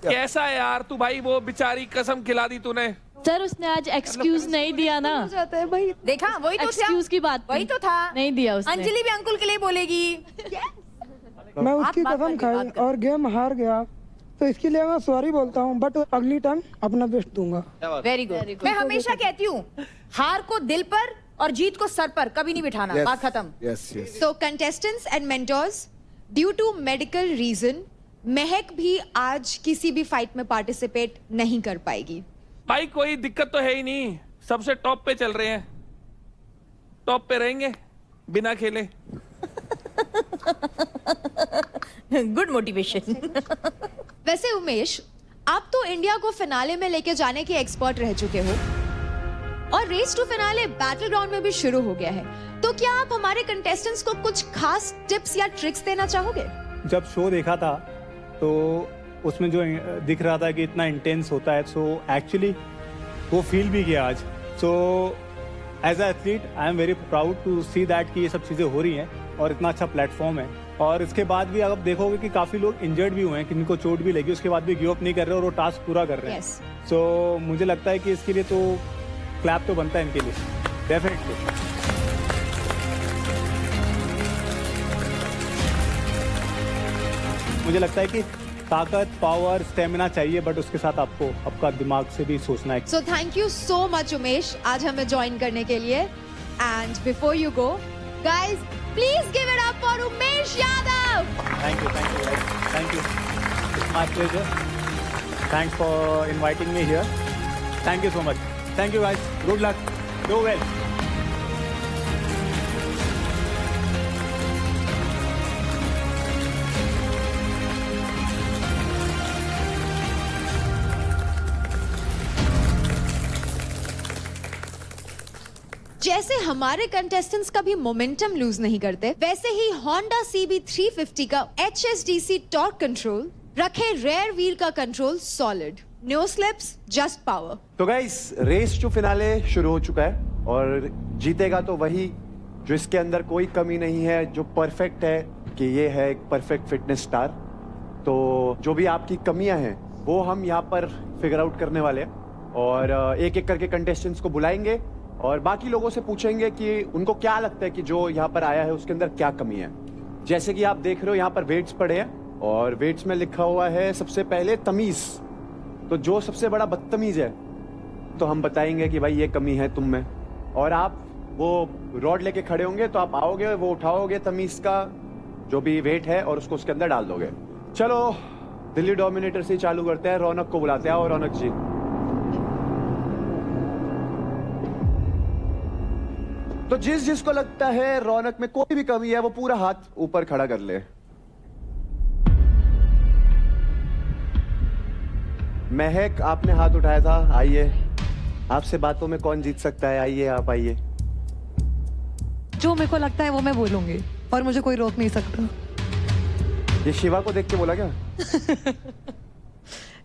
कैसा है यार तू भाई, वो बेचारी कसम खिला दी तूने। सर उसने आज एक्सक्यूज नहीं दिया ना। हो जाता है भाई। देखा, वही तो था। एक्सक्यूज की बात वही तो था। नहीं दिया उसने। अंजलि भी अंकुल के लिए बोलेगी। मैं उसकी बात कसम करके खाई बात कर। और गेम हार गया, तो इसके लिए मैं सॉरी बोलता हूँ, बट अगली टाइम अपना बेस्ट दूंगा। Very good. मैं हमेशा कहती हूँ, हार को दिल पर और जीत को सर पर कभी नहीं बिठाना। बात खत्म। Yes yes. So contestants and mentors, due to medical reason, महक भी आज किसी भी फाइट में पार्टिसिपेट नहीं कर पाएगी। भाई कोई दिक्कत तो है ही नहीं, सबसे टॉप पे चल रहे हैं, टॉप पे रहेंगे बिना खेले। Good motivation. वैसे उमेश, आप तो इंडिया को फिनाले में लेके जाने के एक्सपर्ट रह चुके हो और race to finale battleground में भी शुरू हो गया है, तो क्या आप हमारे कंटेस्टेंट्स को कुछ खास टिप्स या ट्रिक्स देना चाहोगे? जब शो देखा था तो उसमें जो दिख रहा था कि इतना इंटेंस होता है, सो एक्चुअली वो फील भी किया आज। So as a athlete I am very proud to see that कि ये सब चीज़ें हो रही हैं और इतना अच्छा प्लेटफॉर्म है। और इसके बाद भी आप देखोगे कि काफ़ी लोग इंजर्ड भी हुए हैं, किनको चोट भी लगी, उसके बाद भी गिव अप नहीं कर रहे और वो टास्क पूरा कर रहे हैं। Yes. सो मुझे लगता है कि इसके लिए तो क्लैप तो बनता है इनके लिए, डेफिनेटली। मुझे लगता है कि ताकत, पावर, स्टेमिना चाहिए, बट उसके साथ आपको आपका दिमाग से भी सोचना है। So thank you so much Umesh, आज हमें ज्वाइन करने के लिए। And before you go, guys, please give it up for Umesh Yadav. Thank you, thank you, thank you, it's my pleasure. Thanks for inviting me here. Thank you so much. Thank you guys. Good luck. Do well. जैसे हमारे contestants कभी momentum loose नहीं करते, वैसे ही Honda CB350 का HSDC torque control रखे rear wheel का control solid, no slips, just power. तो गाइस, रेस टू फिनाले शुरू हो चुका है और जीतेगा तो वही जो इसके अंदर कोई कमी नहीं है, जो परफेक्ट है कि ये है एक परफेक्ट फिटनेस स्टार। तो जो भी आपकी कमियां हैं वो हम यहाँ पर फिगर आउट करने वाले हैं और एक एक करके कंटेस्टेंट्स को बुलाएंगे और बाकी लोगों से पूछेंगे कि उनको क्या लगता है कि जो यहाँ पर आया है उसके अंदर क्या कमी है। जैसे कि आप देख रहे हो यहाँ पर वेट्स पड़े हैं और वेट्स में लिखा हुआ है सबसे पहले तमीज। तो जो सबसे बड़ा बदतमीज है तो हम बताएंगे कि भाई ये कमी है तुम में, और आप वो रॉड लेके खड़े होंगे तो आप आओगे, वो उठाओगे तमीज का जो भी वेट है और उसको उसके अंदर डाल दोगे। चलो दिल्ली डोमिनेटर से ही चालू करते हैं। रौनक को बुलाते हैं। और रौनक जी, तो जिसको लगता है रौनक में कोई भी कमी है वो पूरा हाथ ऊपर खड़ा कर ले। महक, आपने हाथ उठाया था, आइए। आपसे बातों में कौन जीत सकता है? आइए, आप आइए। जो मेरे को लगता है वो मैं बोलूंगी और मुझे कोई रोक नहीं सकता। ये शिवा को देख के बोला क्या?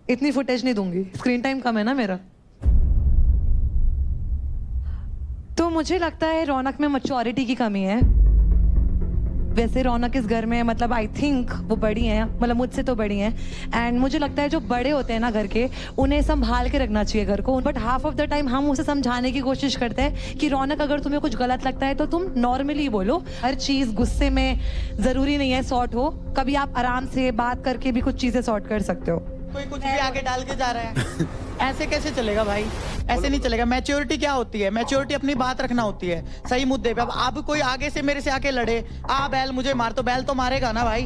इतनी फुटेज नहीं दूंगी, स्क्रीन टाइम कम है ना मेरा। तो मुझे लगता है रौनक में मैच्योरिटी की कमी है। वैसे रौनक इस घर में मतलब आई थिंक वो बड़ी हैं, मतलब मुझसे तो बड़ी हैं, एंड मुझे लगता है जो बड़े होते हैं ना घर के, उन्हें संभाल के रखना चाहिए घर को। But half of the time हम उसे समझाने की कोशिश करते हैं कि रौनक अगर तुम्हें कुछ गलत लगता है तो तुम नॉर्मली बोलो, हर चीज गुस्से में जरूरी नहीं है सॉर्ट हो, कभी आप आराम से बात करके भी कुछ चीजें सॉर्ट कर सकते हो। कोई कुछ भी आगे डाल के जा रहा है ऐसे कैसे चलेगा भाई? ऐसे नहीं चलेगा। मैच्योरिटी क्या होती है? मैच्योरिटी अपनी बात रखना होती है सही मुद्दे पे। अब कोई आगे से मेरे से आके लड़े, बैल मुझे मार, तो बैल तो मारेगा ना भाई।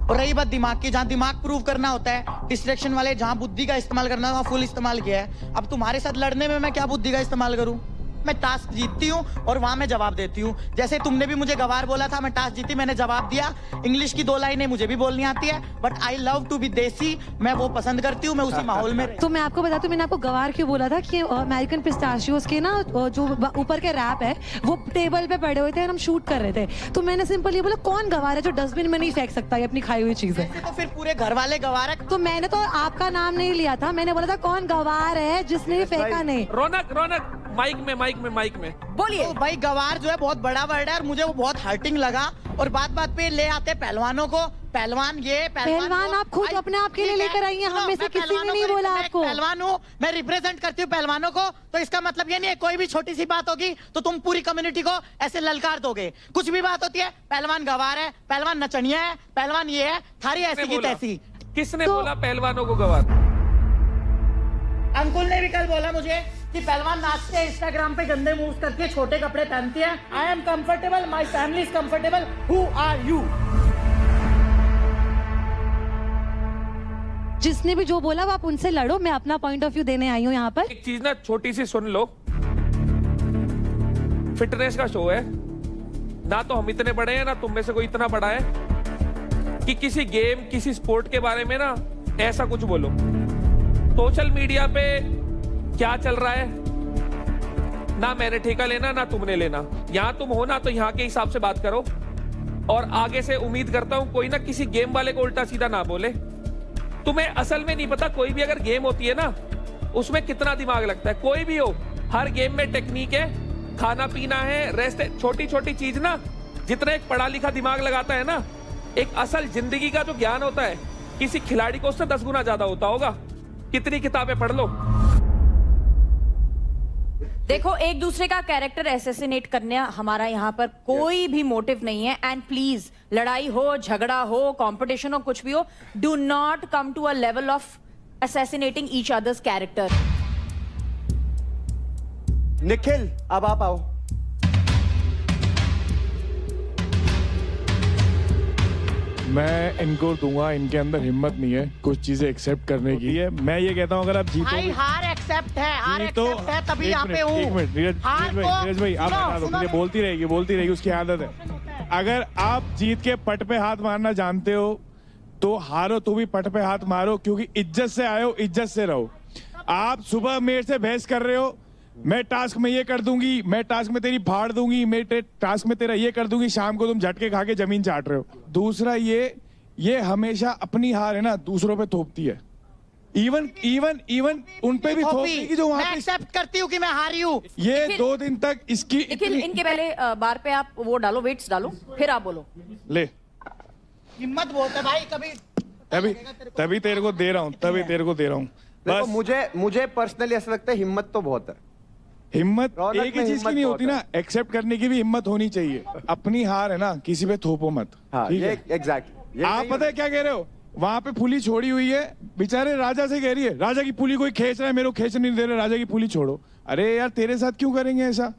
और रही बात दिमाग की, जहां दिमाग प्रूव करना होता है, डिस्ट्रैक्शन वाले जहां बुद्धि का इस्तेमाल करना है वहां फुल इस्तेमाल किया है। अब तुम्हारे साथ लड़ने में मैं क्या बुद्धि का इस्तेमाल करूं? मैं टास्क जीतती हूँ और वहां मैं जवाब देती हूँ। जैसे तुमने भी मुझे गवार बोला था, मैं टास्क जीती, मैंने जवाब दिया। इंग्लिश की 2 लाइनें मुझे भी बोलनी आती है, but I love to be desi, मैं वो पसंद करती हूँ, मैं उसी माहौल में। तो मैं आपको बताती हूँ, मैंने आपको गवार क्यों बोला था कि अमेरिकन पिस्ताशियोज के ना जो ऊपर के रैप है वो टेबल पे पड़े हुए थे और हम शूट कर रहे थे। तो मैंने सिंपल ये बोला, कौन गवार है जो डस्टबिन में नहीं फेंक सकता अपनी खाई हुई चीजें? तो फिर पूरे घर वाले गवार है। तो मैंने तो आपका नाम नहीं लिया था, मैंने बोला था कौन गवार है जिसने ये फेंका नहीं। रौनक माइक में बोलिए। तो भाई गवार जो है बहुत बड़ा वर्ड है और मुझे वो बहुत हर्टिंग लगा। और बात पे ले आते पहलवानों को, पहलवान ये पहलवान आप खुद अपने आप के लिए लेकर आई हैं, हम में से किसी ने नहीं बोला आपको। पहलवान हूँ, मैं रिप्रेजेंट करती हूँ पहलवानों को, तो इसका मतलब ये नहीं है कोई भी छोटी सी बात होगी तो तुम पूरी कम्युनिटी को ऐसे ललकार दोगे। कुछ भी बात होती है, पहलवान गवार है, पहलवान नचनिया है, पहलवान ये है, थारी ऐसी की तैसी। किसने बोला पहलवानों को गवार? अंकुल ने भी कल बोला मुझे कि पहलवान नाचते हैं, इंस्टाग्राम पे गंदे मूव्स करके छोटे कपड़े पहनती है। I am comfortable, my family is comfortable, who are you? जिसने भी जो बोला वो आप उनसे लड़ो, मैं अपना पॉइंट ऑफ व्यू देने आई हूँ यहाँ पर। एक चीज ना छोटी सी सुन लो, फिटनेस का शो है ना, तो हम इतने बड़े हैं ना तुम में से कोई इतना बड़ा है कि किसी गेम किसी स्पोर्ट के बारे में ना ऐसा कुछ बोलो। सोशल मीडिया पे क्या चल रहा है ना मैंने ठेका लेना ना तुमने लेना। यहां तुम हो ना तो यहाँ के हिसाब से बात करो, और आगे से उम्मीद करता हूं कोई ना किसी गेम वाले को उल्टा सीधा ना बोले। तुम्हें असल में नहीं पता, कोई भी अगर गेम होती है ना उसमें कितना दिमाग लगता है। कोई भी हो, हर गेम में टेक्निक है, खाना पीना है, रेस्ट है, छोटी छोटी चीज ना जितना एक पढ़ा लिखा दिमाग लगाता है ना, एक असल जिंदगी का जो ज्ञान होता है किसी खिलाड़ी को उससे 10 गुना ज्यादा होता होगा। कितनी किताबें पढ़ लो। देखो, एक दूसरे का कैरेक्टर असैसिनेट करने हमारा यहाँ पर कोई भी मोटिव नहीं है। एंड प्लीज, लड़ाई हो, झगड़ा हो, कंपटीशन हो, कुछ भी हो, do not come to a level of assassinating each other's character. Nikhil, अब आप आओ। मैं इनको दूंगा, इनके अंदर हिम्मत नहीं है कुछ चीजें एक्सेप्ट करने की है। मैं ये कहता हूँ अगर आप जीतो भाई हार एक्सेप्ट है, हार जीतो एक्सेप्ट है, तभी एक यहाँ पे हूँ। मिनट, एक मिनट, नीरज भाई आप बता दो, मुझे बोलती रहेगी उसकी आदत है। अगर आप जीत के पट पे हाथ मारना जानते हो तो हारो तो भी पट पे हाथ मारो, क्योंकि इज्जत से आए हो, इज्जत से रहो। आप सुबह मेरे से बहस कर रहे हो, मैं टास्क में ये कर दूंगी, मैं टास्क में तेरी फाड़ दूंगी, मैं टास्क में तेरा ये कर दूंगी, शाम को तुम झटके खा के जमीन चाट रहे हो। दूसरा ये हमेशा अपनी हार है ना दूसरों पे थोपती है। इवन उन पे भी थोपती कि जो वहां मैं पे एक्सेप्ट करती हूँ कि मैं हारी हूँ। ये 2 दिन तक इसकी निखिल, इनके पहले बार पे आप वो डालो, वेट्स डालो, फिर आप बोलो। ले हिम्मत बहुत है भाई, कभी तभी तेरे को दे रहा हूँ, देखो, बस मुझे पर्सनली ऐसा लगता है हिम्मत तो बहुत है। हिम्मत रौनक एक ही में चीज की हिम्मत नहीं बहुत होती ना, एक्सेप्ट करने की भी हिम्मत होनी चाहिए। अपनी हार है ना किसी पे थोपो मत। हाँ, ठीक ये है? एग्जैक्ट। आप पता है क्या कह रहे हो, वहां पे पुली छोड़ी हुई है, बेचारे राजा से कह रही है राजा की पुली कोई खींच रहा है, मेरे को खींच नहीं दे रहे, राजा की पुली छोड़ो। अरे यार तेरे साथ क्यों करेंगे ऐसा,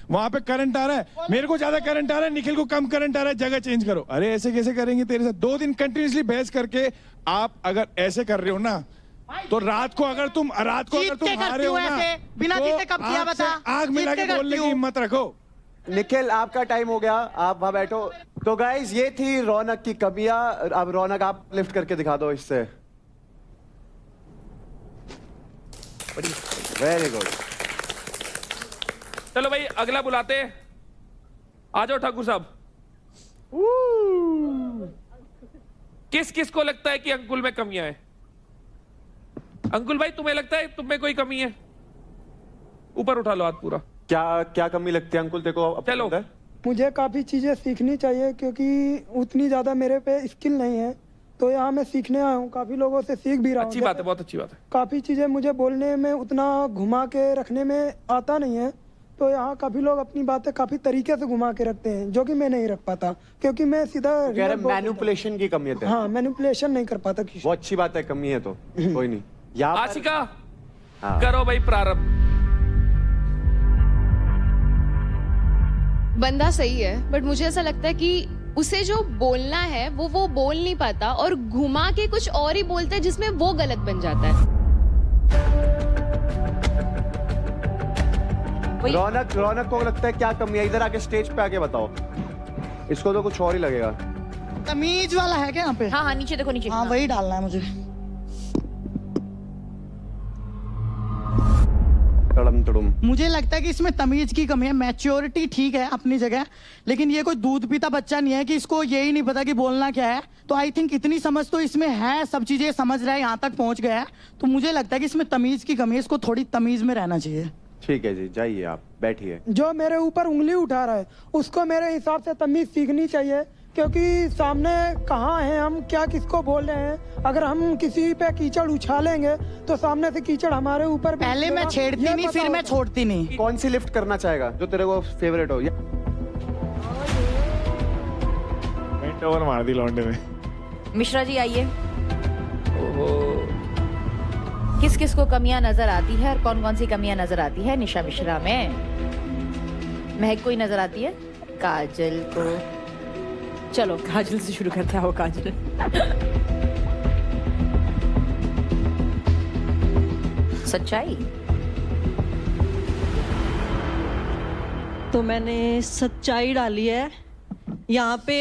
वहां पे करंट आ रहा है, मेरे को ज्यादा करंट आ रहा है, निखिल को कम करंट आ रहा है, जगह चेंज करो। अरे ऐसे कैसे करेंगे तेरे साथ? 2 दिन कंटिन्यूसली बहस करके आप अगर ऐसे कर रहे हो ना, तो रात को अगर तुम हारे हो ना, बिना जीते कब किया आग से बता? आग मिला के बोलने की हिम्मत रखो। निखिल आपका टाइम हो गया, आप वहां बैठो। तो गाइज ये थी रौनक की कमियां। अब रौनक आप लिफ्ट करके दिखा दो इससे। Very good. चलो भाई अगला बुलाते हैं, आ जाओ ठाकुर साहब। किस किस को लगता है कि अंकुल में कमियां हैं? अंकुल भाई तुम्हें लगता है तुम में कोई कमी है? ऊपर उठा लो हाथ पूरा। क्या कमी लगती है अंकुल देखो? चलो। मुझे काफ़ी चीज़ें सीखनी चाहिए क्योंकि उतनी ज़्यादा मेरे पे स्किल नहीं है, तो यहाँ मैं सीखने आया हूँ, काफ़ी लोगों से सीख भी रहा हूँ। अच्छी बात है, बहुत अच्छी बात है। काफ़ी चीज़ें मुझे बोलने में उतना घुमा के रखने में आता नहीं है, तो यहाँ काफ़ी लोग अपनी बातें काफ़ी तरीके से घुमा के रखते हैं, जो कि मैं नहीं रख पाता क्योंकि मैं सीधा मैनिपुलेशन की कमी है। हाँ, मैनिपुलेशन नहीं कर पाता। वो अच्छी बात है, कमी है तो कोई नहीं। आशिका करो भाई प्रारंभ। बंदा सही है, बट मुझे ऐसा लगता है कि उसे जो बोलना है वो बोल नहीं पाता और घुमा के कुछ और ही बोलता है जिसमें वो गलत बन जाता है। रौनक को लगता है क्या कमी है? इधर आके स्टेज पे आके बताओ। इसको तो कुछ और ही लगेगा। तमीज वाला है क्या यहाँ पे? हाँ, नीचे देखो, नीचे। हाँ, वही डालना है मुझे। मुझे लगता है कि इसमें तमीज की कमी है। मैच्योरिटी ठीक है अपनी जगह, लेकिन ये कोई दूध पीता बच्चा नहीं है कि इसको यही नहीं पता कि बोलना क्या है। तो आई थिंक इतनी समझ तो इसमें है, सब चीजें समझ रहा है, यहाँ तक पहुंच गया है। तो मुझे लगता है कि इसमें तमीज की कमी है, इसको थोड़ी तमीज में रहना चाहिए। ठीक है जी, जाइए आप बैठिए। जो मेरे ऊपर उंगली उठा रहा है उसको मेरे हिसाब से तमीज सीखनी चाहिए, क्योंकि सामने कहाँ हैं हम, क्या किसको बोल रहे हैं। अगर हम किसी पे कीचड़ उछालेंगे तो सामने से कीचड़ हमारे ऊपर भी पहले मैं छेड़ती नहीं, फिर मैं छोड़ती नहीं। कौन सी लिफ्ट करना चाहेगा जो तेरे को फेवरेट हो? मिनट ओवर मार दी लौंडे में। मिश्रा जी आइए। किस किस को कमियां नजर आती है और कौन कौन सी कमियां नजर आती है निशा मिश्रा में? महक को ही नजर आती है, काजल को। चलो काजल से शुरू करते हैं। काजल सच्चाई। तो मैंने सच्चाई डाली है यहाँ पे।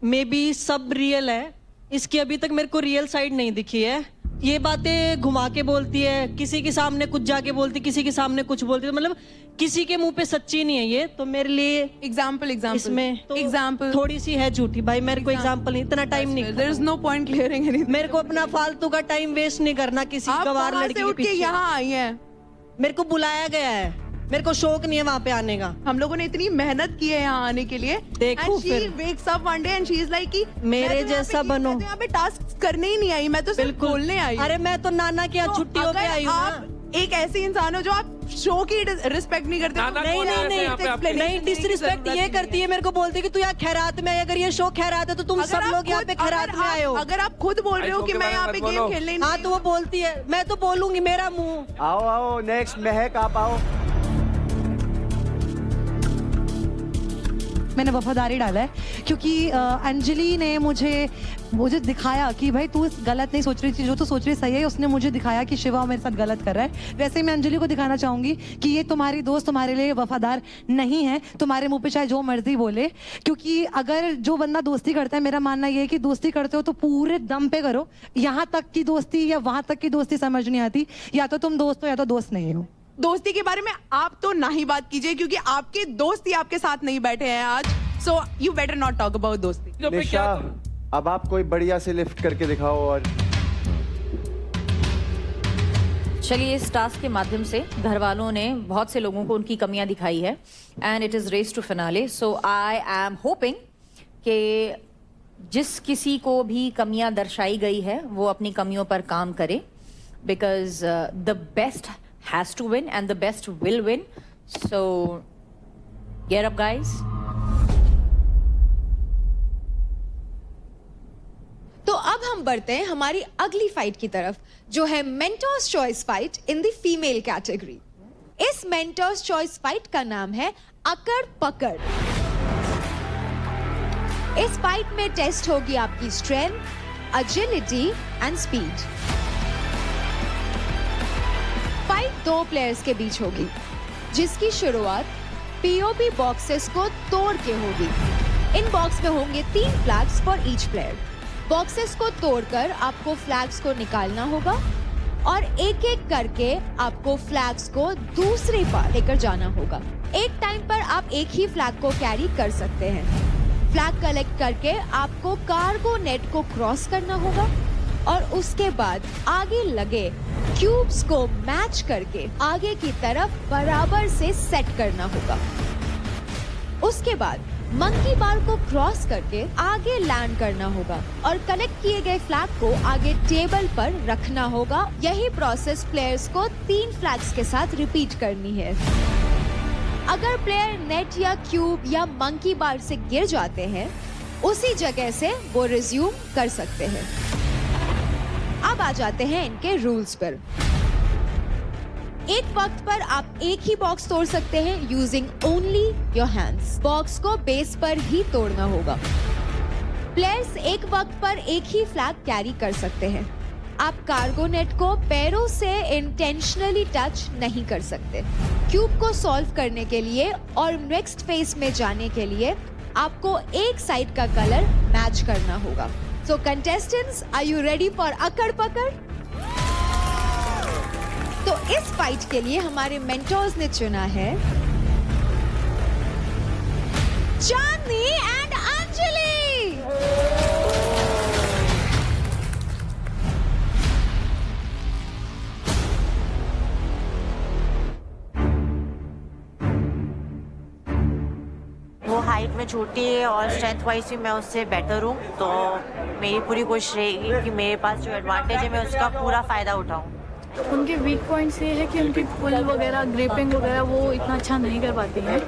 मे बी सब रियल है, इसकी अभी तक मेरे को रियल साइड नहीं दिखी है। ये बातें घुमा के बोलती है, किसी के सामने कुछ जाके बोलती, किसी के सामने कुछ बोलती, तो मतलब किसी के मुंह पे सच्ची नहीं है ये। तो मेरे लिए एग्जाम्पल इसमें तो एग्जाम्पल थोड़ी सी है झूठी भाई। मेरे को एग्जाम्पल नहीं, इतना टाइम नहीं। There is no point clearing anything. मेरे को अपना फालतू का टाइम वेस्ट नहीं करना किसी गवार लड़की के पीछे। यहाँ आई है, मेरे को बुलाया गया है, मेरे को शौक नहीं है वहाँ पे आने का। हम लोगों ने इतनी मेहनत की है यहाँ आने के लिए। देखो फिर wakes up one day and she is like कि मेरे जैसा बनो। यहाँ पे टास्क करने ही नहीं आई, मैं तो सिर्फ बोलने आई। अरे मैं तो नाना के यहाँ छुट्टियों पे आई हूँ। आप एक ऐसे इंसान हो जो आप शो की रिस्पेक्ट नहीं करते। नहीं डिसरिस्पेक्ट ये करती है, मेरे को बोलती है कि तू यहाँ खैरात में, अगर ये शो खैरात है तो तुम सब लोग यहाँ पे खैरात में आए हो। अगर आप खुद बोल रहे हो कि मैं यहाँ पे गेम खेलने, हाँ तो वो बोलती है, मैं तो बोलूंगी, मेरा मुंह। आओ नेक्स्ट महक आप आओ। मैंने वफादारी डाला है, क्योंकि अंजलि ने मुझे दिखाया कि भाई तू गलत नहीं सोच रही थी, जो तू सोच रही सही है। उसने मुझे दिखाया कि शिवा मेरे साथ गलत कर रहा है। वैसे ही मैं अंजलि को दिखाना चाहूंगी कि ये तुम्हारी दोस्त तुम्हारे लिए वफादार नहीं है, तुम्हारे मुंह पे चाहे जो मर्जी बोले। क्योंकि अगर जो बंदा दोस्ती करता है, मेरा मानना ये है कि दोस्ती करते हो तो पूरे दम पे करो। यहाँ तक की दोस्ती या वहां तक की दोस्ती समझ नहीं आती, या तो तुम दोस्त हो या तो दोस्त नहीं हो। दोस्ती के बारे में आप तो ना ही बात कीजिए, क्योंकि आपके दोस्त ही आपके साथ नहीं बैठे हैं आज। So you better not talk about दोस्ती। निशा, अब आप कोई बढ़िया से लिफ्ट करके दिखाओ। और चलिए, इस टास्क के माध्यम से घर वालों ने बहुत से लोगों को उनकी कमियां दिखाई है, and it is race to finale. So I am hoping कि जिस किसी को भी कमियां दर्शाई गई है वो अपनी कमियों पर काम करे, because the best has to win and the best will win. So get up guys. तो अब हम बढ़ते हैं हमारी अगली फाइट की तरफ, जो है mentors choice fight in the female category. इस मेंटर्स चॉइस फाइट का नाम है अकड़ पकड़। इस फाइट में टेस्ट होगी आपकी strength, agility and speed. Fight 2 players के बीच होगी, जिसकी शुरुआत पीओपी बॉक्सेस को तोड़ के होगी। इन बॉक्स में होंगे 3 flags for each player. Boxes को तोड़कर आपको फ्लैग्स को निकालना होगा और एक एक करके आपको फ्लैग्स को दूसरे पार लेकर जाना होगा। एक टाइम पर आप एक ही फ्लैग को कैरी कर सकते हैं। फ्लैग कलेक्ट करके आपको कार्गो नेट को क्रॉस करना होगा और उसके बाद आगे लगे क्यूब्स को मैच करके आगे की तरफ बराबर से सेट करना होगा। उसके बाद मंकी बार को क्रॉस करके आगे लैंड करना होगा और कलेक्ट किए गए फ्लैग को आगे टेबल पर रखना होगा। यही प्रोसेस प्लेयर्स को 3 फ्लैग्स के साथ रिपीट करनी है। अगर प्लेयर नेट या क्यूब या मंकी बार से गिर जाते हैं, उसी जगह से वो रिज्यूम कर सकते हैं। अब आ जाते हैं इनके रूल्स पर। एक वक्त पर आप एक ही बॉक्स तोड़ सकते हैं using only your hands. Box को बेस पर ही तोड़ना होगा। प्लेयर्स एक वक्त पर एक ही फ्लैग कैरी कर सकते हैं। आप कार्गो नेट को पैरों से इंटेंशनली टच नहीं कर सकते। क्यूब को सॉल्व करने के लिए और नेक्स्ट फेज में जाने के लिए आपको एक साइड का कलर मैच करना होगा। So contestants, are you ready for अकड़ पकड़? तो इस फाइट के लिए हमारे मेंटर्स ने चुना है चांदनी एंड अंजलि। वो हाइट में छोटी है और स्ट्रेंथ वाइज भी मैं उससे बेटर हूँ, तो मेरी पूरी कोशिश रहेगी कि मेरे पास जो एडवांटेज है मैं उसका पूरा फ़ायदा उठाऊँ। उनके वीक पॉइंट्स ये है कि उनकी पुल वगैरह, ग्रिपिंग वगैरह वो इतना अच्छा नहीं कर पाती हैं,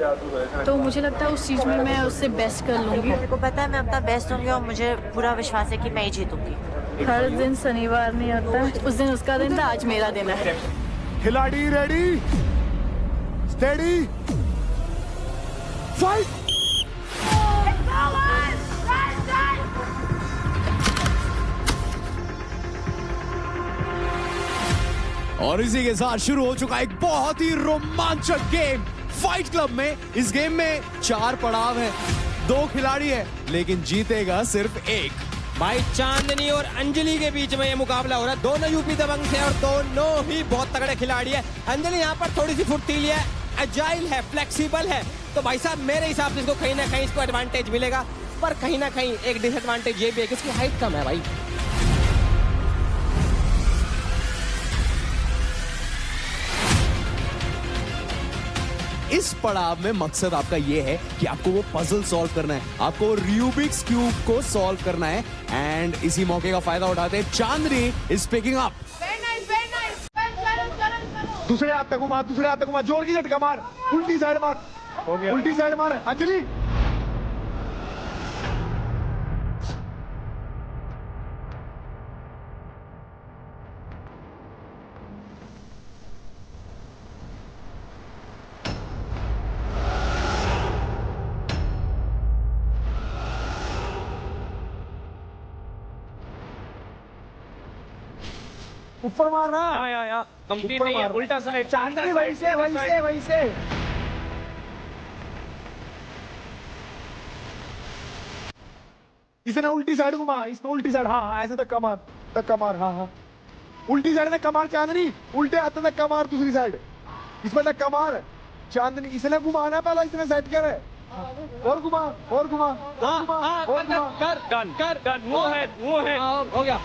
तो मुझे लगता है उस चीज़ में मैं उससे बेस्ट कर लूँगी। मेरे को पता है मैं अपना बेस्ट दूंगी और मुझे पूरा विश्वास है कि मैं ही जीतूंगी। हर दिन शनिवार नहीं आता, उस दिन उसका दिन था, आज मेरा दिन है। खिलाड़ी रेडी, स्टेडी, फाइट। और इसी के साथ शुरू हो चुका एक बहुत ही रोमांचक गेम फाइट क्लब में। इस गेम में 4 पड़ाव हैं, 2 खिलाड़ी हैं, लेकिन जीतेगा सिर्फ एक। भाई चांदनी और अंजलि के बीच में ये मुकाबला हो रहा है। दोनों यूपी दबंग से और दोनों ही बहुत तगड़े खिलाड़ी है। अंजलि यहाँ पर थोड़ी सी फुर्तीली है, एजाइल है, फ्लेक्सिबल है, तो भाई साहब मेरे हिसाब से इसको कहीं ना कहीं इसको एडवांटेज मिलेगा। पर कहीं ना कहीं एक डिसएडवांटेज ये भी है कि इसकी हाइट कम है भाई। इस पड़ाव में मकसद आपका ये है कि आपको वो पजल सॉल्व करना है, आपको रूबिक्स क्यूब को सॉल्व करना है। एंड इसी मौके का फायदा उठाते हैं चांदनी इज पिकिंग अप। दूसरे हाथ पे घुमा, दूसरे हाथ पे घुमा, जोर की झटका मार, उल्टी साइड मार, हो गया, उल्टी साइड मार अंजलि। ऊपर मारना। कंप्लीट नहीं है, उल्टा साइड। चांदनी वैसे इसे ना उल्टी साइड घुमा, इसमें उल्टी साइड। हाँ ऐसे धक्का मार। हाँ उल्टी साइड धक्का मार चांदनी, उल्टे हाथ धक्का मार दूसरी साइड, इसमें धक्का मार चांदनी। इसने घुमाना पहला, इसने सेट करे। और घुमा कर वो है हो गया।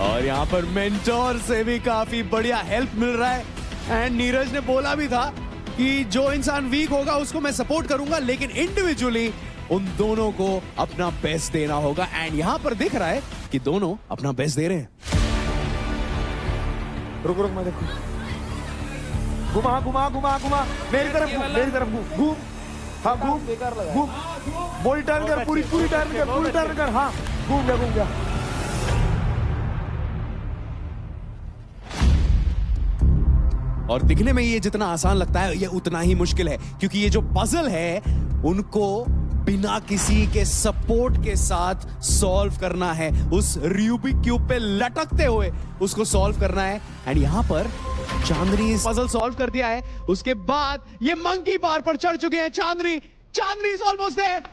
और यहाँ पर मेंटोर से भी काफी बढ़िया हेल्प मिल रहा है। एंड नीरज ने बोला भी था कि जो इंसान वीक होगा उसको मैं सपोर्ट करूंगा, लेकिन इंडिविजुअली उन दोनों को अपना बेस्ट देना होगा। एंड यहाँ पर दिख रहा है कि दोनों अपना बेस्ट दे रहे हैं। रुक मैं देखो। घुमा मेरी तरफ घूम। हाँ घूम बॉडी टर्न कर, पूरी टर्न कर। हाँ घूम गया। और दिखने में ये जितना आसान लगता है ये उतना ही मुश्किल है, क्योंकि ये जो पजल है उनको बिना किसी के सपोर्ट के साथ सॉल्व करना है। उस रूबिक क्यूब पे लटकते हुए उसको सॉल्व करना है। एंड यहां पर चांदनी पजल सॉल्व कर दिया है। उसके बाद ये मंकी बार पर चढ़ चुके हैं Chandni is almost there.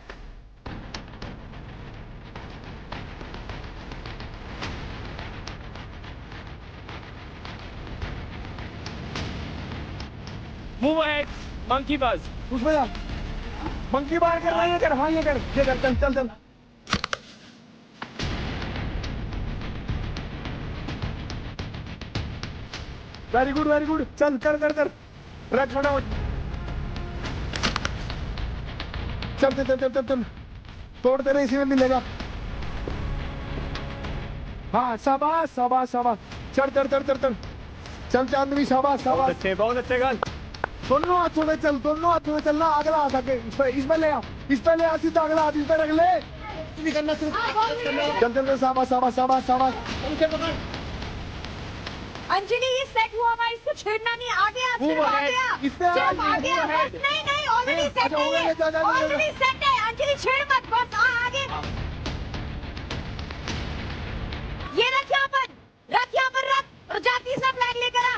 Move ahead, monkey bars. उसमें जा, मंकी बार कर रहा है। ये कर चल। वेरी गुड चल कर रख छोड़ा। चल तोड़ तेरे इसी में मिलेगा। हाँ शाबाश चल चांदनी शाबाश। बहुत अच्छे गन। दोनों हाथों में चलना। अगला हाथ आके इसमें ले आ सीधा। अगला हाथ इस पे रख ले। नहीं करना चल शाबाश। अंजलि ये सेट हुआ हमारा, इसको छेड़ना नहीं। आगे इस पे नहीं ऑलरेडी सेट है। अंजलि छेड़ मत, बस आगे। ये रख यहाँ पर और जाती सब फ्लैग लेकर आ।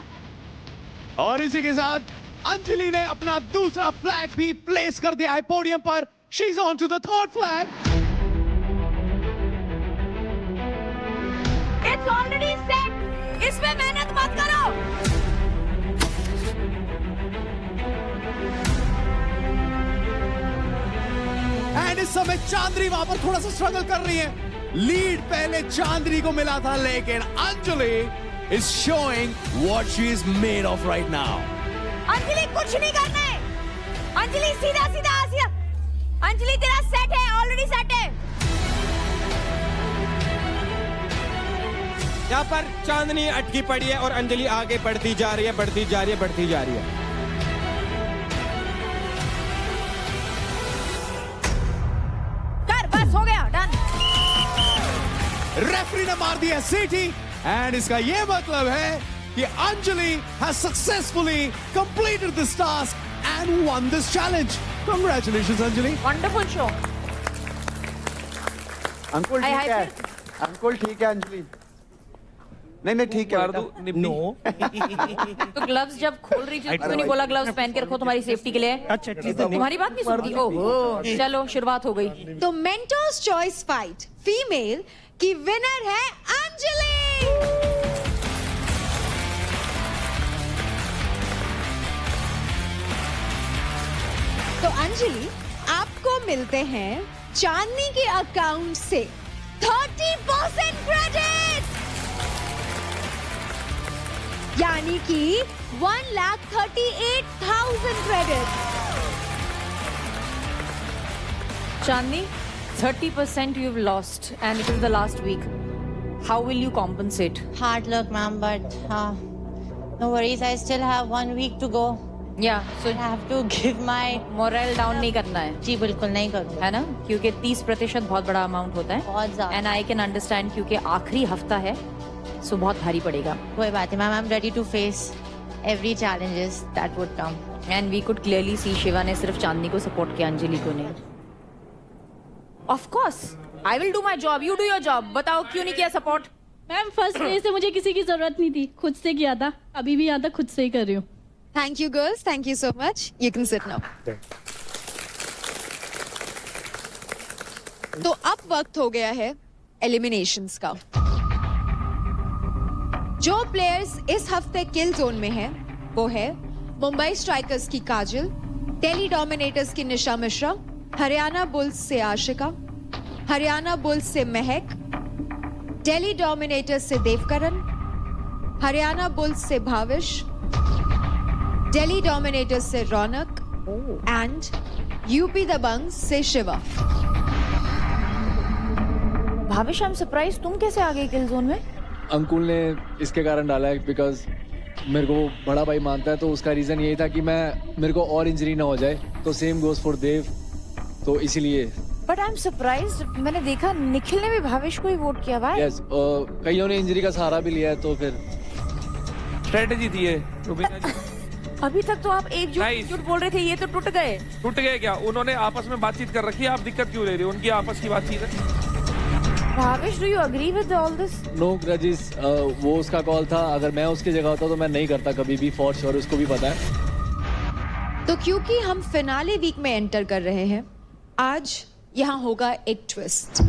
और इसी के साथ अंजलि ने अपना दूसरा फ्लैग भी प्लेस कर दिया है पोडियम पर। She is on to the third flag. It's already set, इसमें मेहनत मत करो। एंड इस समय चांदनी वहां पर थोड़ा सा स्ट्रगल कर रही है। लीड पहले चांदनी को मिला था, लेकिन Anjali is showing what she is made of right now. Anjali कुछ नहीं करना है। अंजलि सीधा। अंजलि तेरा सेट है, ऑलरेडी सेट है। यहाँ पर चांदनी अटकी पड़ी है और अंजलि आगे बढ़ती जा रही है। कर, बस हो गया, डन। रेफरी ने मार दिया सीटी। एंड इसका ये मतलब है कि Anjali has successfully completed this task and won this challenge. Congratulations, Anjali. Wonderful show. अंकुल ठीक है अंजलि। नहीं ठीक है। तो ग्लव्स जब खोल रही थी तो नहीं बोला ग्लव्स पहन के रखो तुम्हारी सेफ्टी के लिए? अच्छा तुम्हारी बात नहीं सुनती। ओहो चलो शुरुआत हो गई। तो मेंटोर्स चॉइस फाइट फीमेल की विनर है अंजलि। तो अंजलि आपको मिलते हैं चांदनी के अकाउंट से 30% क्रेडिट, यानी कि 1,38,000 credit. Chandni, 30% you've lost and it is the last week. How will you compensate? Hard luck, ma'am, but no worries. I still have 1 week to go. Yeah, so I have to give my morale down नहीं करना है। जी बिल्कुल नहीं करूँगा, है ना, क्योंकि 30% बहुत बड़ा अमाउंट होता है। बहुत ज़्यादा। And I can understand क्योंकि आखिरी हफ्ता है, सो बहुत भारी पड़ेगा। कोई बात नहीं ma'am, I'm ready to face every challenges that would come. And we could clearly see Shiva ने सिर्फ चांदनी को सपोर्ट किया, अंजलि को नहीं। Of course, I will do my job. You do your job. बताओ क्यों नहीं किया सपोर्ट? मैम फर्स्ट डे से मुझे किसी की जरूरत नहीं थी, खुद से किया था, अभी भी यहाँ तक खुद से ही कर रही हूँ। Thank you girls, thank you so much. You can sit now. तो अब वक्त हो गया है एलिमिनेशंस का। जो प्लेयर्स इस हफ्ते किल जोन में हैं, वो है मुंबई स्ट्राइकर्स की काजल, दिल्ली डोमिनेटर्स की निशा मिश्रा, हरियाणा बुल्स से आशिका, हरियाणा बुल्स से महक, दिल्ली डोमिनेटर्स से देवकरण, हरियाणा बुल्स से भाविश, दिल्ली डोमिनेटर्स से रौनक एंड यूपी दबंग से Shiva. Bhavish, I am surprise, तुम कैसे आ गए किल जोन में? अंकुल ने इसके कारण डाला है बिकॉज मेरे को बड़ा भाई मानता है, तो उसका रीजन यही था कि मेरे को और इंजरी ना हो जाए, तो सेम गोज फॉर देव, तो इसीलिए। बट आई एम सरप्राइज, मैंने देखा निखिल ने भी भाविश को ही वोट किया भाई। यस, कईयों ने इंजरी का सहारा भी लिया है, तो फिर स्ट्रेटेजी दी है रुबीना जी। अभी तक तो आप एक झूठ बोल रहे थे, ये तो टूट गए। टूट गए क्या? उन्होंने आपस में बातचीत कर रखी है, आप दिक्कत क्यों ले रहे हो? उनकी आपस की बातचीत है। Bhavish, do you agree with all this? No grudges, वो उसका कॉल था, अगर मैं उसकी जगह होता तो मैं नहीं करता कभी भी, फॉर श्योर, उसको भी पता है। तो क्योंकि हम फिनाले वीक में एंटर कर रहे हैं, आज यहां होगा एक ट्विस्ट।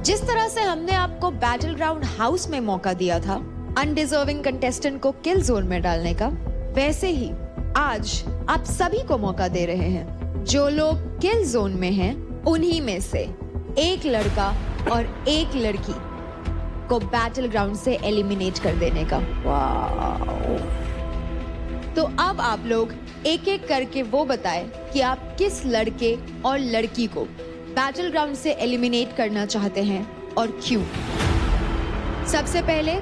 जिस तरह से हमने आपको बैटल ग्राउंड हाउस में मौका दिया था अनडिजर्विंग कंटेस्टेंट को किल जोन में डालने का, वैसे ही आज आप सभी को मौका दे रहे हैं। जो लोग किल जोन में हैं, उन्हीं में से एक लड़का और एक लड़की को बैटल ग्राउंड से एलिमिनेट कर देने का। तो अब आप लोग एक एक करके वो बताएं कि आप किस लड़के और लड़की को बैटल ग्राउंड से एलिमिनेट करना चाहते हैं और क्यों। सबसे पहले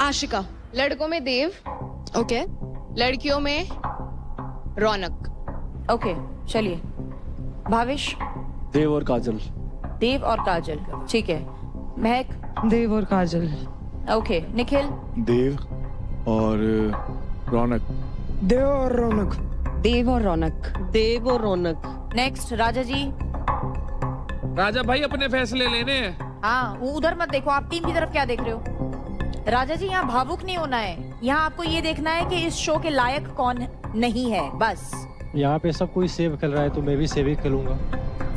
आशिका। लड़कों में देव, ओके। लड़कियों में रौनक। ओके, चलिए। भाविश? देव और काजल। देव और काजल, ठीक है। महक? देव और काजल। ओके। निखिल? देव और रौनक। देव और रौनक। देव और रौनक। देव और रौनक। नेक्स्ट राजा जी। राजा भाई अपने फैसले लेने हैं। हाँ, वो उधर मत देखो, आप टीम की तरफ क्या देख रहे हो? राजा जी, यहाँ भावुक नहीं होना है, यहाँ आपको ये देखना है कि इस शो के लायक कौन नहीं है, बस। यहाँ पे सब कोई सेव खेल रहा है, तो मैं भी सेव ही खेलूंगा।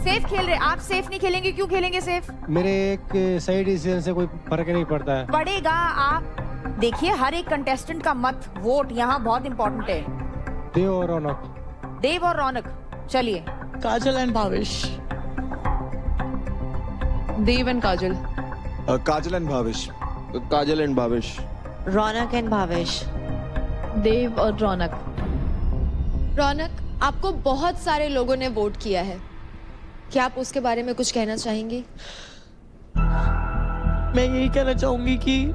सेफ खेल रहे? आप सेफ नहीं खेलेंगे, क्यों खेलेंगे सेफ? मेरे एक सही डिसीजन से कोई फर्क नहीं पड़ता है। पड़ेगा। आप देखिए, हर एक कंटेस्टेंट का मत, वोट यहाँ बहुत इंपॉर्टेंट है। देव और रौनक। देव और रौनक, चलिए। Kajal and Bhavish. Dev and Kajal. Kajal and Bhavish. Kajal and Bhavish. Raunak and Bhavesh. Dev और रौनक। रौनक, आपको बहुत सारे लोगों ने वोट किया है, क्या आप उसके बारे में कुछ कहना चाहेंगी? मैं यही कहना चाहूंगी कि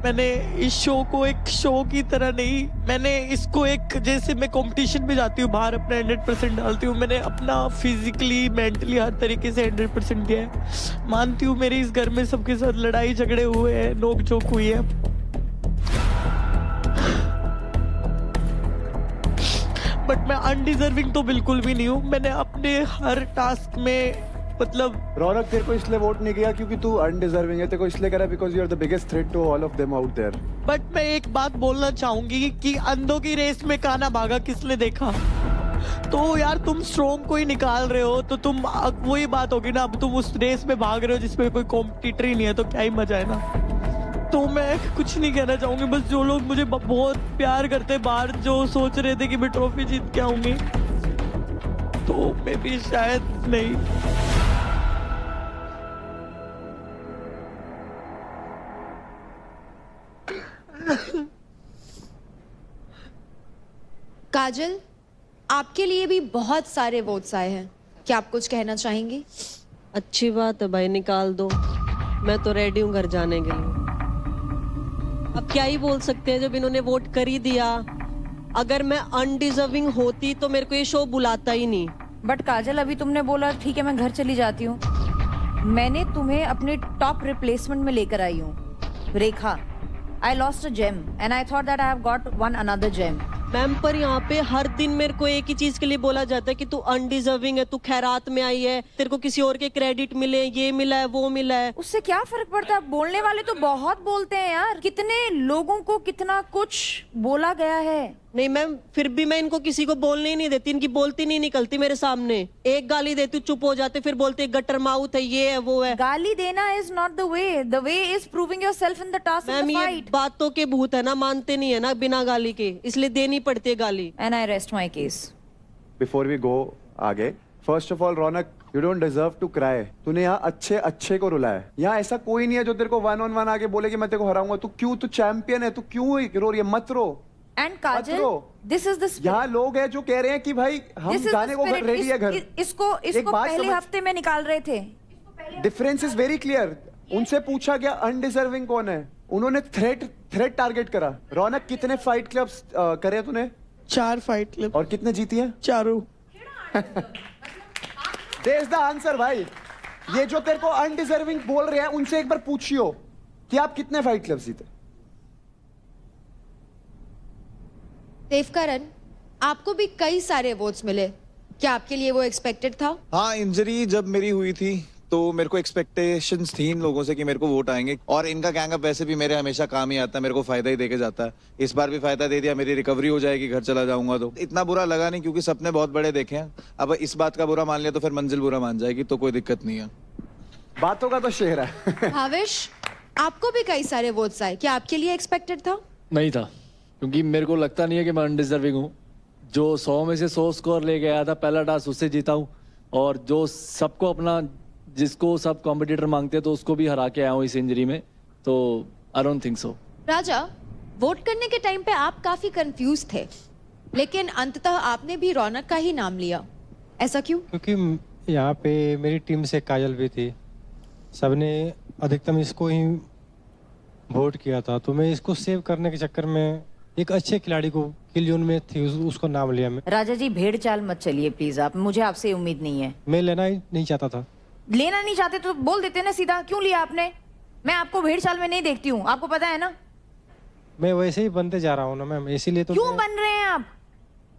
मैंने इस शो को एक शो की तरह नहीं, मैंने इसको एक, जैसे मैं कंपटीशन में जाती हूँ बाहर अपना 100% डालती हूँ, मैंने अपना फिजिकली मेंटली हर तरीके से 100% दिया है। मानती हूँ मेरे इस घर में सबके साथ लड़ाई झगड़े हुए हैं, नोक झोंक हुई है, बट मैं अनडिजर्विंग तो बिल्कुल भी नहीं हूँ। मैंने अपने हर टास्क में, मतलब रौनक, तेरे को इसलिए वोट नहीं किया क्योंकि तू अनडिजर्विंग है, तेरे को इसलिए करा because you are the biggest threat to all of them out there. But मैं एक बात बोलना चाहूंगी कि अंधों की रेस में काना भागा किसने देखा? तो यार तुम स्ट्रॉन्ग को ही निकाल रहे हो, तो तुम वही बात होगी ना, अब तुम उस रेस में भाग रहे हो जिसमें कोई कॉम्पिटिटर ही नहीं है, तो क्या ही मजा है ना। तो मैं कुछ नहीं कहना चाहूंगी, बस जो लोग मुझे बहुत प्यार करते बाहर, जो सोच रहे थे कि मैं ट्रॉफी जीत के आऊंगी, तो मैं भी शायद नहीं। काजल, आपके लिए भी बहुत सारे वोट्स आए हैं, क्या आप कुछ कहना चाहेंगी? अच्छी बात है भाई, निकाल दो, मैं तो रेडी हूँ घर जाने के लिए। अब क्या ही बोल सकते हैं जब इन्होंने वोट कर ही दिया। अगर मैं अनडिजर्विंग होती तो मेरे को ये शो बुलाता ही नहीं। बट काजल, अभी तुमने बोला ठीक है मैं घर चली जाती हूँ, मैंने तुम्हें अपने टॉप रिप्लेसमेंट में लेकर आई हूँ, रेखा। I lost a gem and I thought that I have got one another gem. Ma'am पर यहाँ पे हर दिन मेरे को एक ही चीज के लिए बोला जाता है कि तू अनडिजर्विंग है, तू खैरात में आई है, तेरे को किसी और के क्रेडिट मिले, ये मिला है, वो मिला है। उससे क्या फर्क पड़ता है? बोलने वाले तो बहुत बोलते हैं यार, कितने लोगों को कितना कुछ बोला गया है। नहीं मैम, फिर भी मैं इनको किसी को बोलने ही नहीं देती, इनकी बोलती नहीं निकलती मेरे सामने। एक गाली देती हूँ, चुप हो जाते, फिर बोलते गटर माउथ है, ये है, वो है। गाली देना is not the way is proving yourself in the task of the ma'am ये फाइट। बातों के भूत है ना, मानते नहीं है ना बिना गाली के, इसलिए देनी पड़ती है गाली। And I rest my case. Before we go आगे, first of all Raunak, you don't deserve to cry. तूने यहाँ अच्छे को रुलाया है। यहाँ ऐसा कोई नहीं है जो तेरे को 1-on-1 आके बोले कि मैं तेरे को हराऊंगा। तू चैंपियन है, तू क्यों रो रही है? मत रो। And Kajal, this is the यहाँ लोग हैं जो कह रहे हैं कि भाई हम जाने को रेडी है घर। इसको पहले हफ्ते में निकाल रहे थे। Difference is very clear. उनसे पूछा गया अनडिजर्विंग कौन है, उन्होंने थ्रेट टारगेट करा। रौनक, कितने फाइट क्लब्स करे तूने? 4 फाइट क्लब। और कितने जीती है? 4। देयर इज द आंसर भाई। ये जो तेरे को अनडिजर्विंग बोल रहे हैं उनसे एक बार पूछियो कि आप कितने फाइट क्लब्स जीते। देवकरण, आपको भी कई सारे वोट्स मिले, क्या आपके लिए वो एक्सपेक्टेड था? हाँ, इंजरी जब मेरी हुई थी तो मेरे को एक्सपेक्टेशंस थी इन लोगों से कि मेरे को वोट आएंगे, और इनका गैंग अप वैसे भी मेरे हमेशा काम ही आता है, मेरे को फायदा ही देके जाता है। इस बार भी फायदा दे दिया, मेरी रिकवरी हो जाएगी, घर चला जाऊंगा। तो इतना बुरा लगा नहीं, क्योंकि सपने बहुत बड़े देखे हैं। अब इस बात का बुरा मान लिया तो फिर मंजिल बुरा मान जाएगी, तो कोई दिक्कत नहीं है। बातों का तो शेर है। भावेश, आपको भी कई सारे वोट्स आए, क्या आपके लिए एक्सपेक्टेड था? नहीं था, क्योंकि मेरे को लगता नहीं है कि मैं अनडिजर्विंग हूँ। जो 100 में से 100 स्कोर ले गया था पहला टास्क, उससे जीता हूँ, और जो सबको अपना, जिसको सब कॉम्पिटिटर मांगते हैं, तो उसको भी हरा के आया हूँ इस इंजरी में। तो I don't think so. Raja, vote करने के टाइम पे आप काफी कंफ्यूज थे, लेकिन अंततः आपने भी रौनक का ही नाम लिया, ऐसा क्यों? क्योंकि यहाँ पे मेरी टीम से काजल भी थी, सबने अधिकतम इसको ही वोट किया था, तो मैं इसको सेव करने के चक्कर में एक अच्छे खिलाड़ी को किल जोन में थी, उसको नाम लिया मैं। राजा जी, भेड़ चाल मत चलिए प्लीज, आप, मुझे आपसे उम्मीद नहीं है। मैं लेना ही नहीं चाहता था। लेना नहीं चाहते तो बोल देते ना सीधा, क्यों लिया आपने? मैं आपको भेड़ चाल में नहीं देखती हूँ, आपको पता है ना। मैं वैसे ही बनते जा रहा हूँ ना मैम, इसीलिए तो। क्यों बन रहे हैं आप?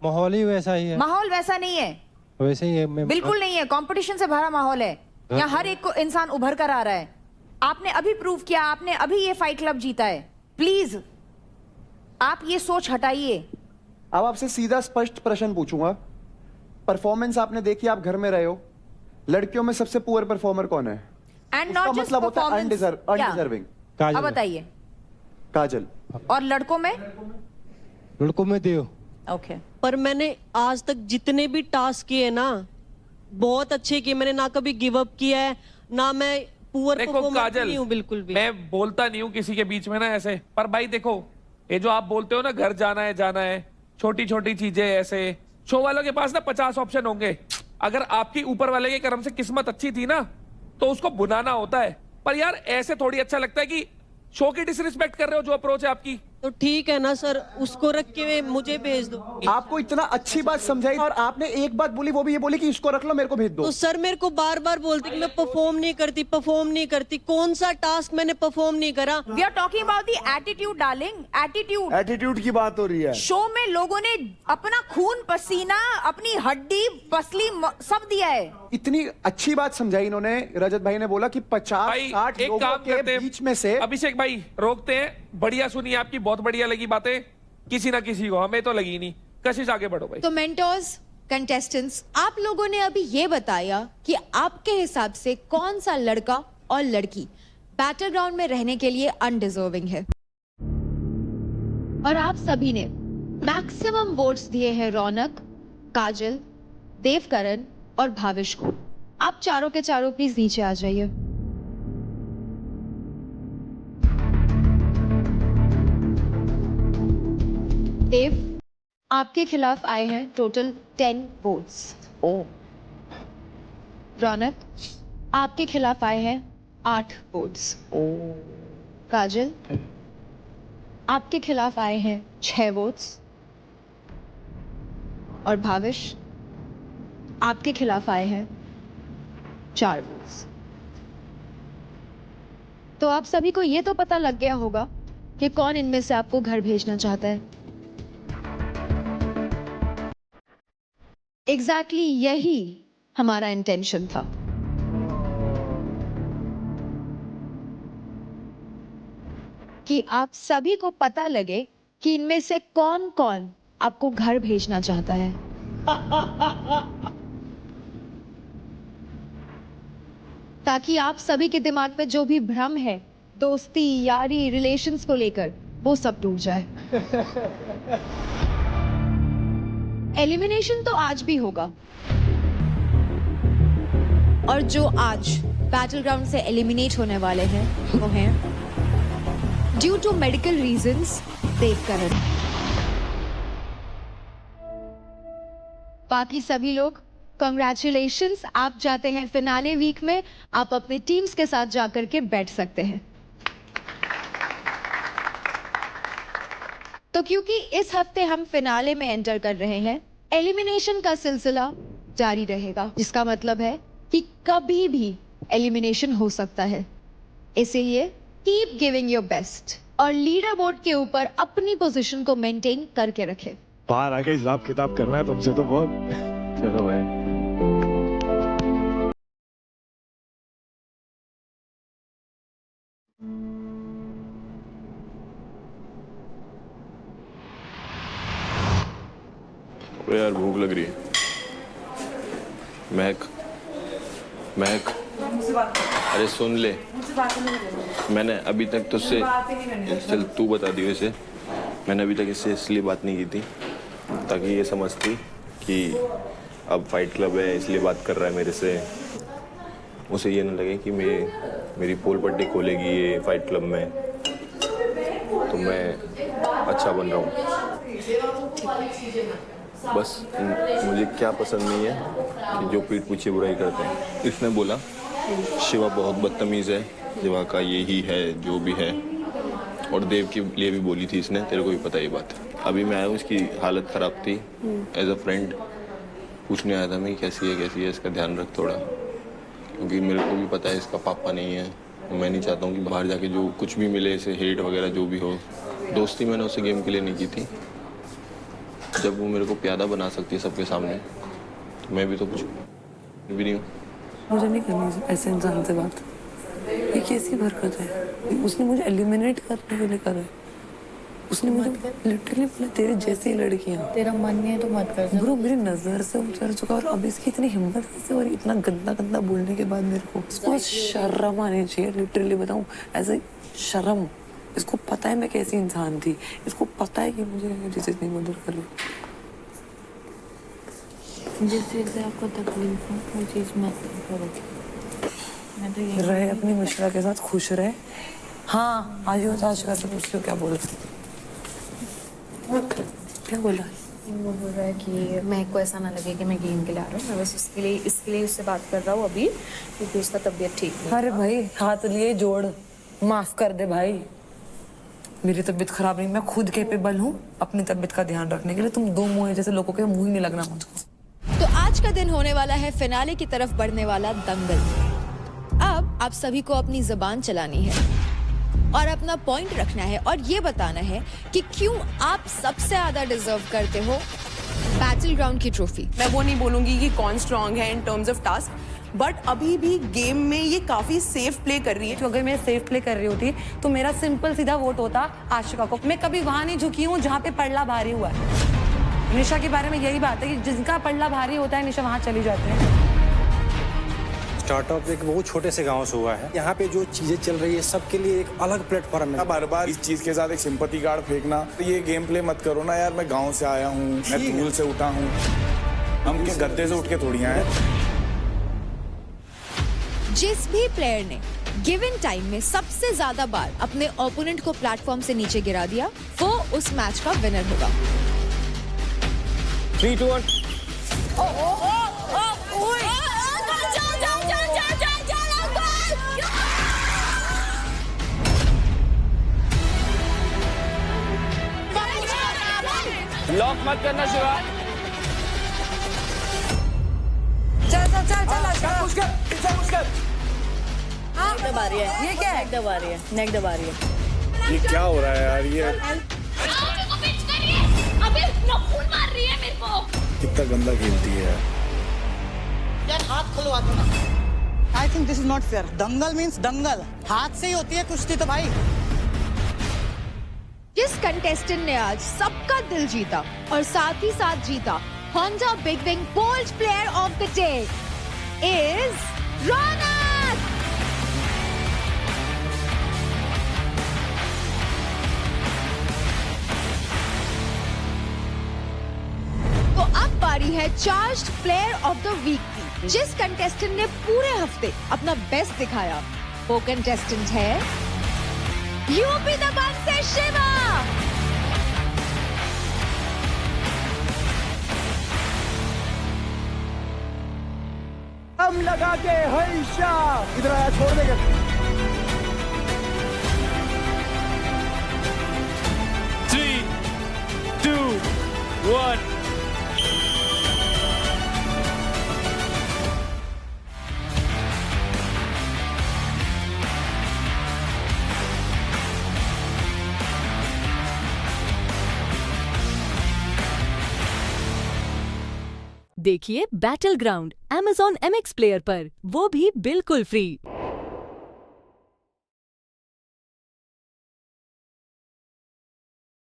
माहौल ही वैसा ही है। माहौल वैसा नहीं है, वैसे ही है। मैं बिल्कुल नहीं है, कंपटीशन से भरा माहौल है। यहाँ हर एक को इंसान उभर कर आ रहा है। आपने अभी प्रूव किया, आपने अभी ये फाइट क्लब जीता है। प्लीज आप ये सोच हटाइए। अब आपसे सीधा स्पष्ट प्रश्न पूछूंगा। परफॉर्मेंस आपने देखी, आप घर में रहे हो, लड़कियों में सबसे पुअर परफॉर्मर कौन है? एंड नॉट जस्ट मतलब होता है अनडिजर्विंग। अब बताइए। काजल। और लड़कों में? लड़कों में देव। ओके। पर मैंने आज तक जितने भी टास्क किए ना, बहुत अच्छे किए। मैंने ना कभी गिव अप किया है, ना मैं पुअर देखो परफॉर्मर काजल, नहीं हूँ बिल्कुल भी। मैं बोलता नहीं हूँ किसी के बीच में ना ऐसे, पर भाई देखो, ये जो आप बोलते हो ना, घर जाना है, छोटी छोटी चीजें ऐसे, शो वालों के पास ना 50 ऑप्शन होंगे। अगर आपकी ऊपर वाले के कर्म से किस्मत अच्छी थी ना, तो उसको बुलाना होता है। पर यार ऐसे थोड़ी अच्छा लगता है कि शो की डिसरिस्पेक्ट कर रहे हो। जो अप्रोच है आपकी, तो ठीक है ना सर, उसको रख के मुझे भेज दो। आपको इतना अच्छी बात समझाई और आपने एक बात बोली, वो भी ये बोली कि इसको रख लो, मेरे को भेज दो। तो सर मेरे को बार बार बोलते कि मैं परफॉर्म नहीं करती। कौन सा टास्क मैंने परफॉर्म नहीं करा? We are talking about the attitude darling, attitude. Attitude की बात हो रही है। शो में लोगों ने अपना खून पसीना, अपनी हड्डी पसली सब दिया है। इतनी अच्छी बात समझाई इन्होंने। रजत भाई ने बोला कि 50-60 लोगों के बीच में से। अभिषेक भाई रोकते हैं। बढ़िया सुनी आपकी, बहुत बढ़िया लगी बातें, किसी ना किसी को, हमें तो लगी नहीं। कशिश आगे बढ़ो भाई। तो मेंटोर्स, कंटेस्टेंट्स, आप लोगों ने अभी ये बताया कि आपके हिसाब से कौन सा लड़का और लड़की बैटलग्राउंड में रहने के लिए अनडिजर्विंग है, और आप सभी ने मैक्सिमम वोट्स दिए हैं रौनक, काजल, देवकरण और भाविश को। आप चारों के चारों प्लीज नीचे आ जाइए। देव, आपके खिलाफ आए हैं टोटल 10 वोट्स। रौनक, आपके खिलाफ आए हैं 8 वोट्स। काजल, आपके खिलाफ आए हैं 6 वोट्स। और भाविश, आपके खिलाफ आए हैं 4 वोट्स। तो आप सभी को ये तो पता लग गया होगा कि कौन इनमें से आपको घर भेजना चाहता है। एग्जैक्टली यही हमारा इंटेंशन था। कि आप सभी को पता लगे कि इनमें से कौन कौन आपको घर भेजना चाहता है। ताकि आप सभी के दिमाग में जो भी भ्रम है दोस्ती, यारी, रिलेशंस को लेकर, वो सब टूट जाए। एलिमिनेशन तो आज भी होगा, और जो आज बैटल ग्राउंड से एलिमिनेट होने वाले हैं वो हैं due to medical reasons Devkaran. बाकी सभी लोग कांग्रेचुलेशंस, आप जाते हैं फिनाले वीक में। आप अपने टीम्स के साथ जाकर के बैठ सकते हैं। तो क्योंकि इस हफ्ते हम फिनाले में एंटर कर रहे हैं, एलिमिनेशन का सिलसिला जारी रहेगा, जिसका मतलब है कि कभी भी एलिमिनेशन हो सकता है। इसीलिए कीप गिविंग योर बेस्ट और लीडर बोर्ड के ऊपर अपनी पोजीशन को मेंटेन करके रखें। बाहर आके हिसाब किताब करना है तुमसे तो बहुत। चलो भाई। यार भूख लग रही है। महक, अरे सुन ले, मैंने अभी तक तुझसे, चल तू बता दी वैसे, मैंने अभी तक इससे इसलिए बात नहीं की थी ताकि ये समझती कि अब फाइट क्लब है इसलिए बात कर रहा है मेरे से। उसे ये ना लगे कि मेरी पोल पट्टी खोलेगी ये फाइट क्लब में तो मैं अच्छा बन रहा हूँ। बस मुझे क्या पसंद नहीं है कि जो पीठ पीछे बुराई करते हैं। इसने बोला शिवा बहुत बदतमीज़ है, शिवा का यही है जो भी है, और देव के लिए भी बोली थी इसने, तेरे को भी पता ये बात है। अभी मैं आया हूँ, इसकी हालत ख़राब थी, एज अ फ्रेंड पूछने आया था मैं कैसी है, इसका ध्यान रख थोड़ा, क्योंकि मेरे को भी पता है इसका पापा नहीं है। मैं नहीं चाहता हूँ कि बाहर जाके जो कुछ भी मिले इसे, हेट वगैरह जो भी हो। दोस्ती मैंने उससे गेम के लिए नहीं की थी। जब वो मेरे को प्यादा बना सकती है सबके सामने तो मैं भी तो कुछ भी नहीं हूँ। मुझे नहीं करनी ऐसे इंसान से बात। ये कैसी हरकत है? उसने मुझे एलिमिनेट करने के लिए करा है। उसने मुझे लिटरली बोला तेरे जैसी लड़कियाँ, तेरा मन नहीं है तो मत कर। ब्रो मेरी नजर से उतर चुका, और अब इसकी इतनी हिम्मत कैसे, और इतना गंदा गंदा बोलने के बाद मेरे को इसको शर्म आनी चाहिए। लिटरली बताऊँ, ऐसे शर्म। इसको पता है मैं कैसी इंसान थी, इसको पता है कि मुझे जिस इतनी मदद कर लो। जिस चीज़ से आपको तकलीफ हो वो चीज़ मत करो। मैं तो ये रहे अपनी मिश्रा के साथ खुश रहे। हाँ आज का सब उसको क्या बोला, क्या बोला? वो बोल रहा है कि मैं को ऐसा ना लगे कि मैं गेम के लिए आ रहा हूँ, मैं बस इसके लिए उससे बात कर रहा हूँ अभी, क्योंकि उसका तबीयत ठीक नहीं। अरे भाई हाथ लिए जोड़, माफ कर दे भाई, मेरी तबीयत खराब नहीं, मैं खुद कैपेबल हूँ अपनी तबीयत का ध्यान रखने के लिए। तुम दो मुँह जैसे लोगों के मुँह ही नहीं लगना मुझको। तो आज का दिन होने वाला है फिनाले की तरफ बढ़ने वाला दंगल। अब आप सभी को अपनी जुबान चलानी है और अपना पॉइंट रखना है और ये बताना है कि क्यों आप सबसे ज्यादा डिजर्व करते हो बैटल ग्राउंड की ट्रॉफी। मैं वो नहीं बोलूंगी कि कौन स्ट्रांग है in terms of task, but अभी भी गेम में ये काफी सेफ प्ले कर रही है। तो अगर मैं सेफ प्ले कर रही होती तो मेरा सिंपल सीधा वोट होता आशिका को। मैं कभी वहां नहीं झुकी हूँ जहाँ पे पल्ला भारी हुआ है। निशा के बारे में यही बात है कि जिनका पल्ला भारी होता है निशा वहां चली जाती है। स्टार्टअप एक बहुत छोटे से गांव से हुआ है। यहाँ पे जो चीजें चल रही है सबके लिए एक अलग प्लेटफॉर्म है। बार बार इस चीज के साथ एक सिंपैथी कार्ड फेंकना, तो ये गेम प्ले मत करो ना यार। मैं गांव से आया हूँ, मैं धूल से उठा हूँ, हम के गद्दे से उठ के थोड़ी आए। जिस भी प्लेयर ने गिवन टाइम में सबसे ज्यादा बार अपने ओपोनेंट को प्लेटफॉर्म से नीचे गिरा दिया वो उस मैच का विनर होगा। 3, 2, 1 लॉक मत करना शिवा। चल नेक दबा रही है। ये क्या है? नेक दबा रही है। ये क्या हो रहा है यार? ये अबे खून मार रही है मेरे को। कितना गंदा खेलती है यार हाथ खुलवा दो ना। I think this is not fair. Dangal means dangal, हाथ से ही होती है कुश्ती तो भाई। जिस कंटेस्टेंट ने आज सबका दिल जीता और साथ ही साथ जीता Honda big wing bold player of the day is Raunak. तो अब बारी है charged player of the week की। जिस कंटेस्टेंट ने पूरे हफ्ते अपना बेस्ट दिखाया वो कंटेस्टेंट है यूपी दबंग से शिवा। हम लगा के हईशा इधर आया, छोड़ देंगे। Three, 2, 1. देखिए battle ground Amazon MX player पर, वो भी बिल्कुल फ्री।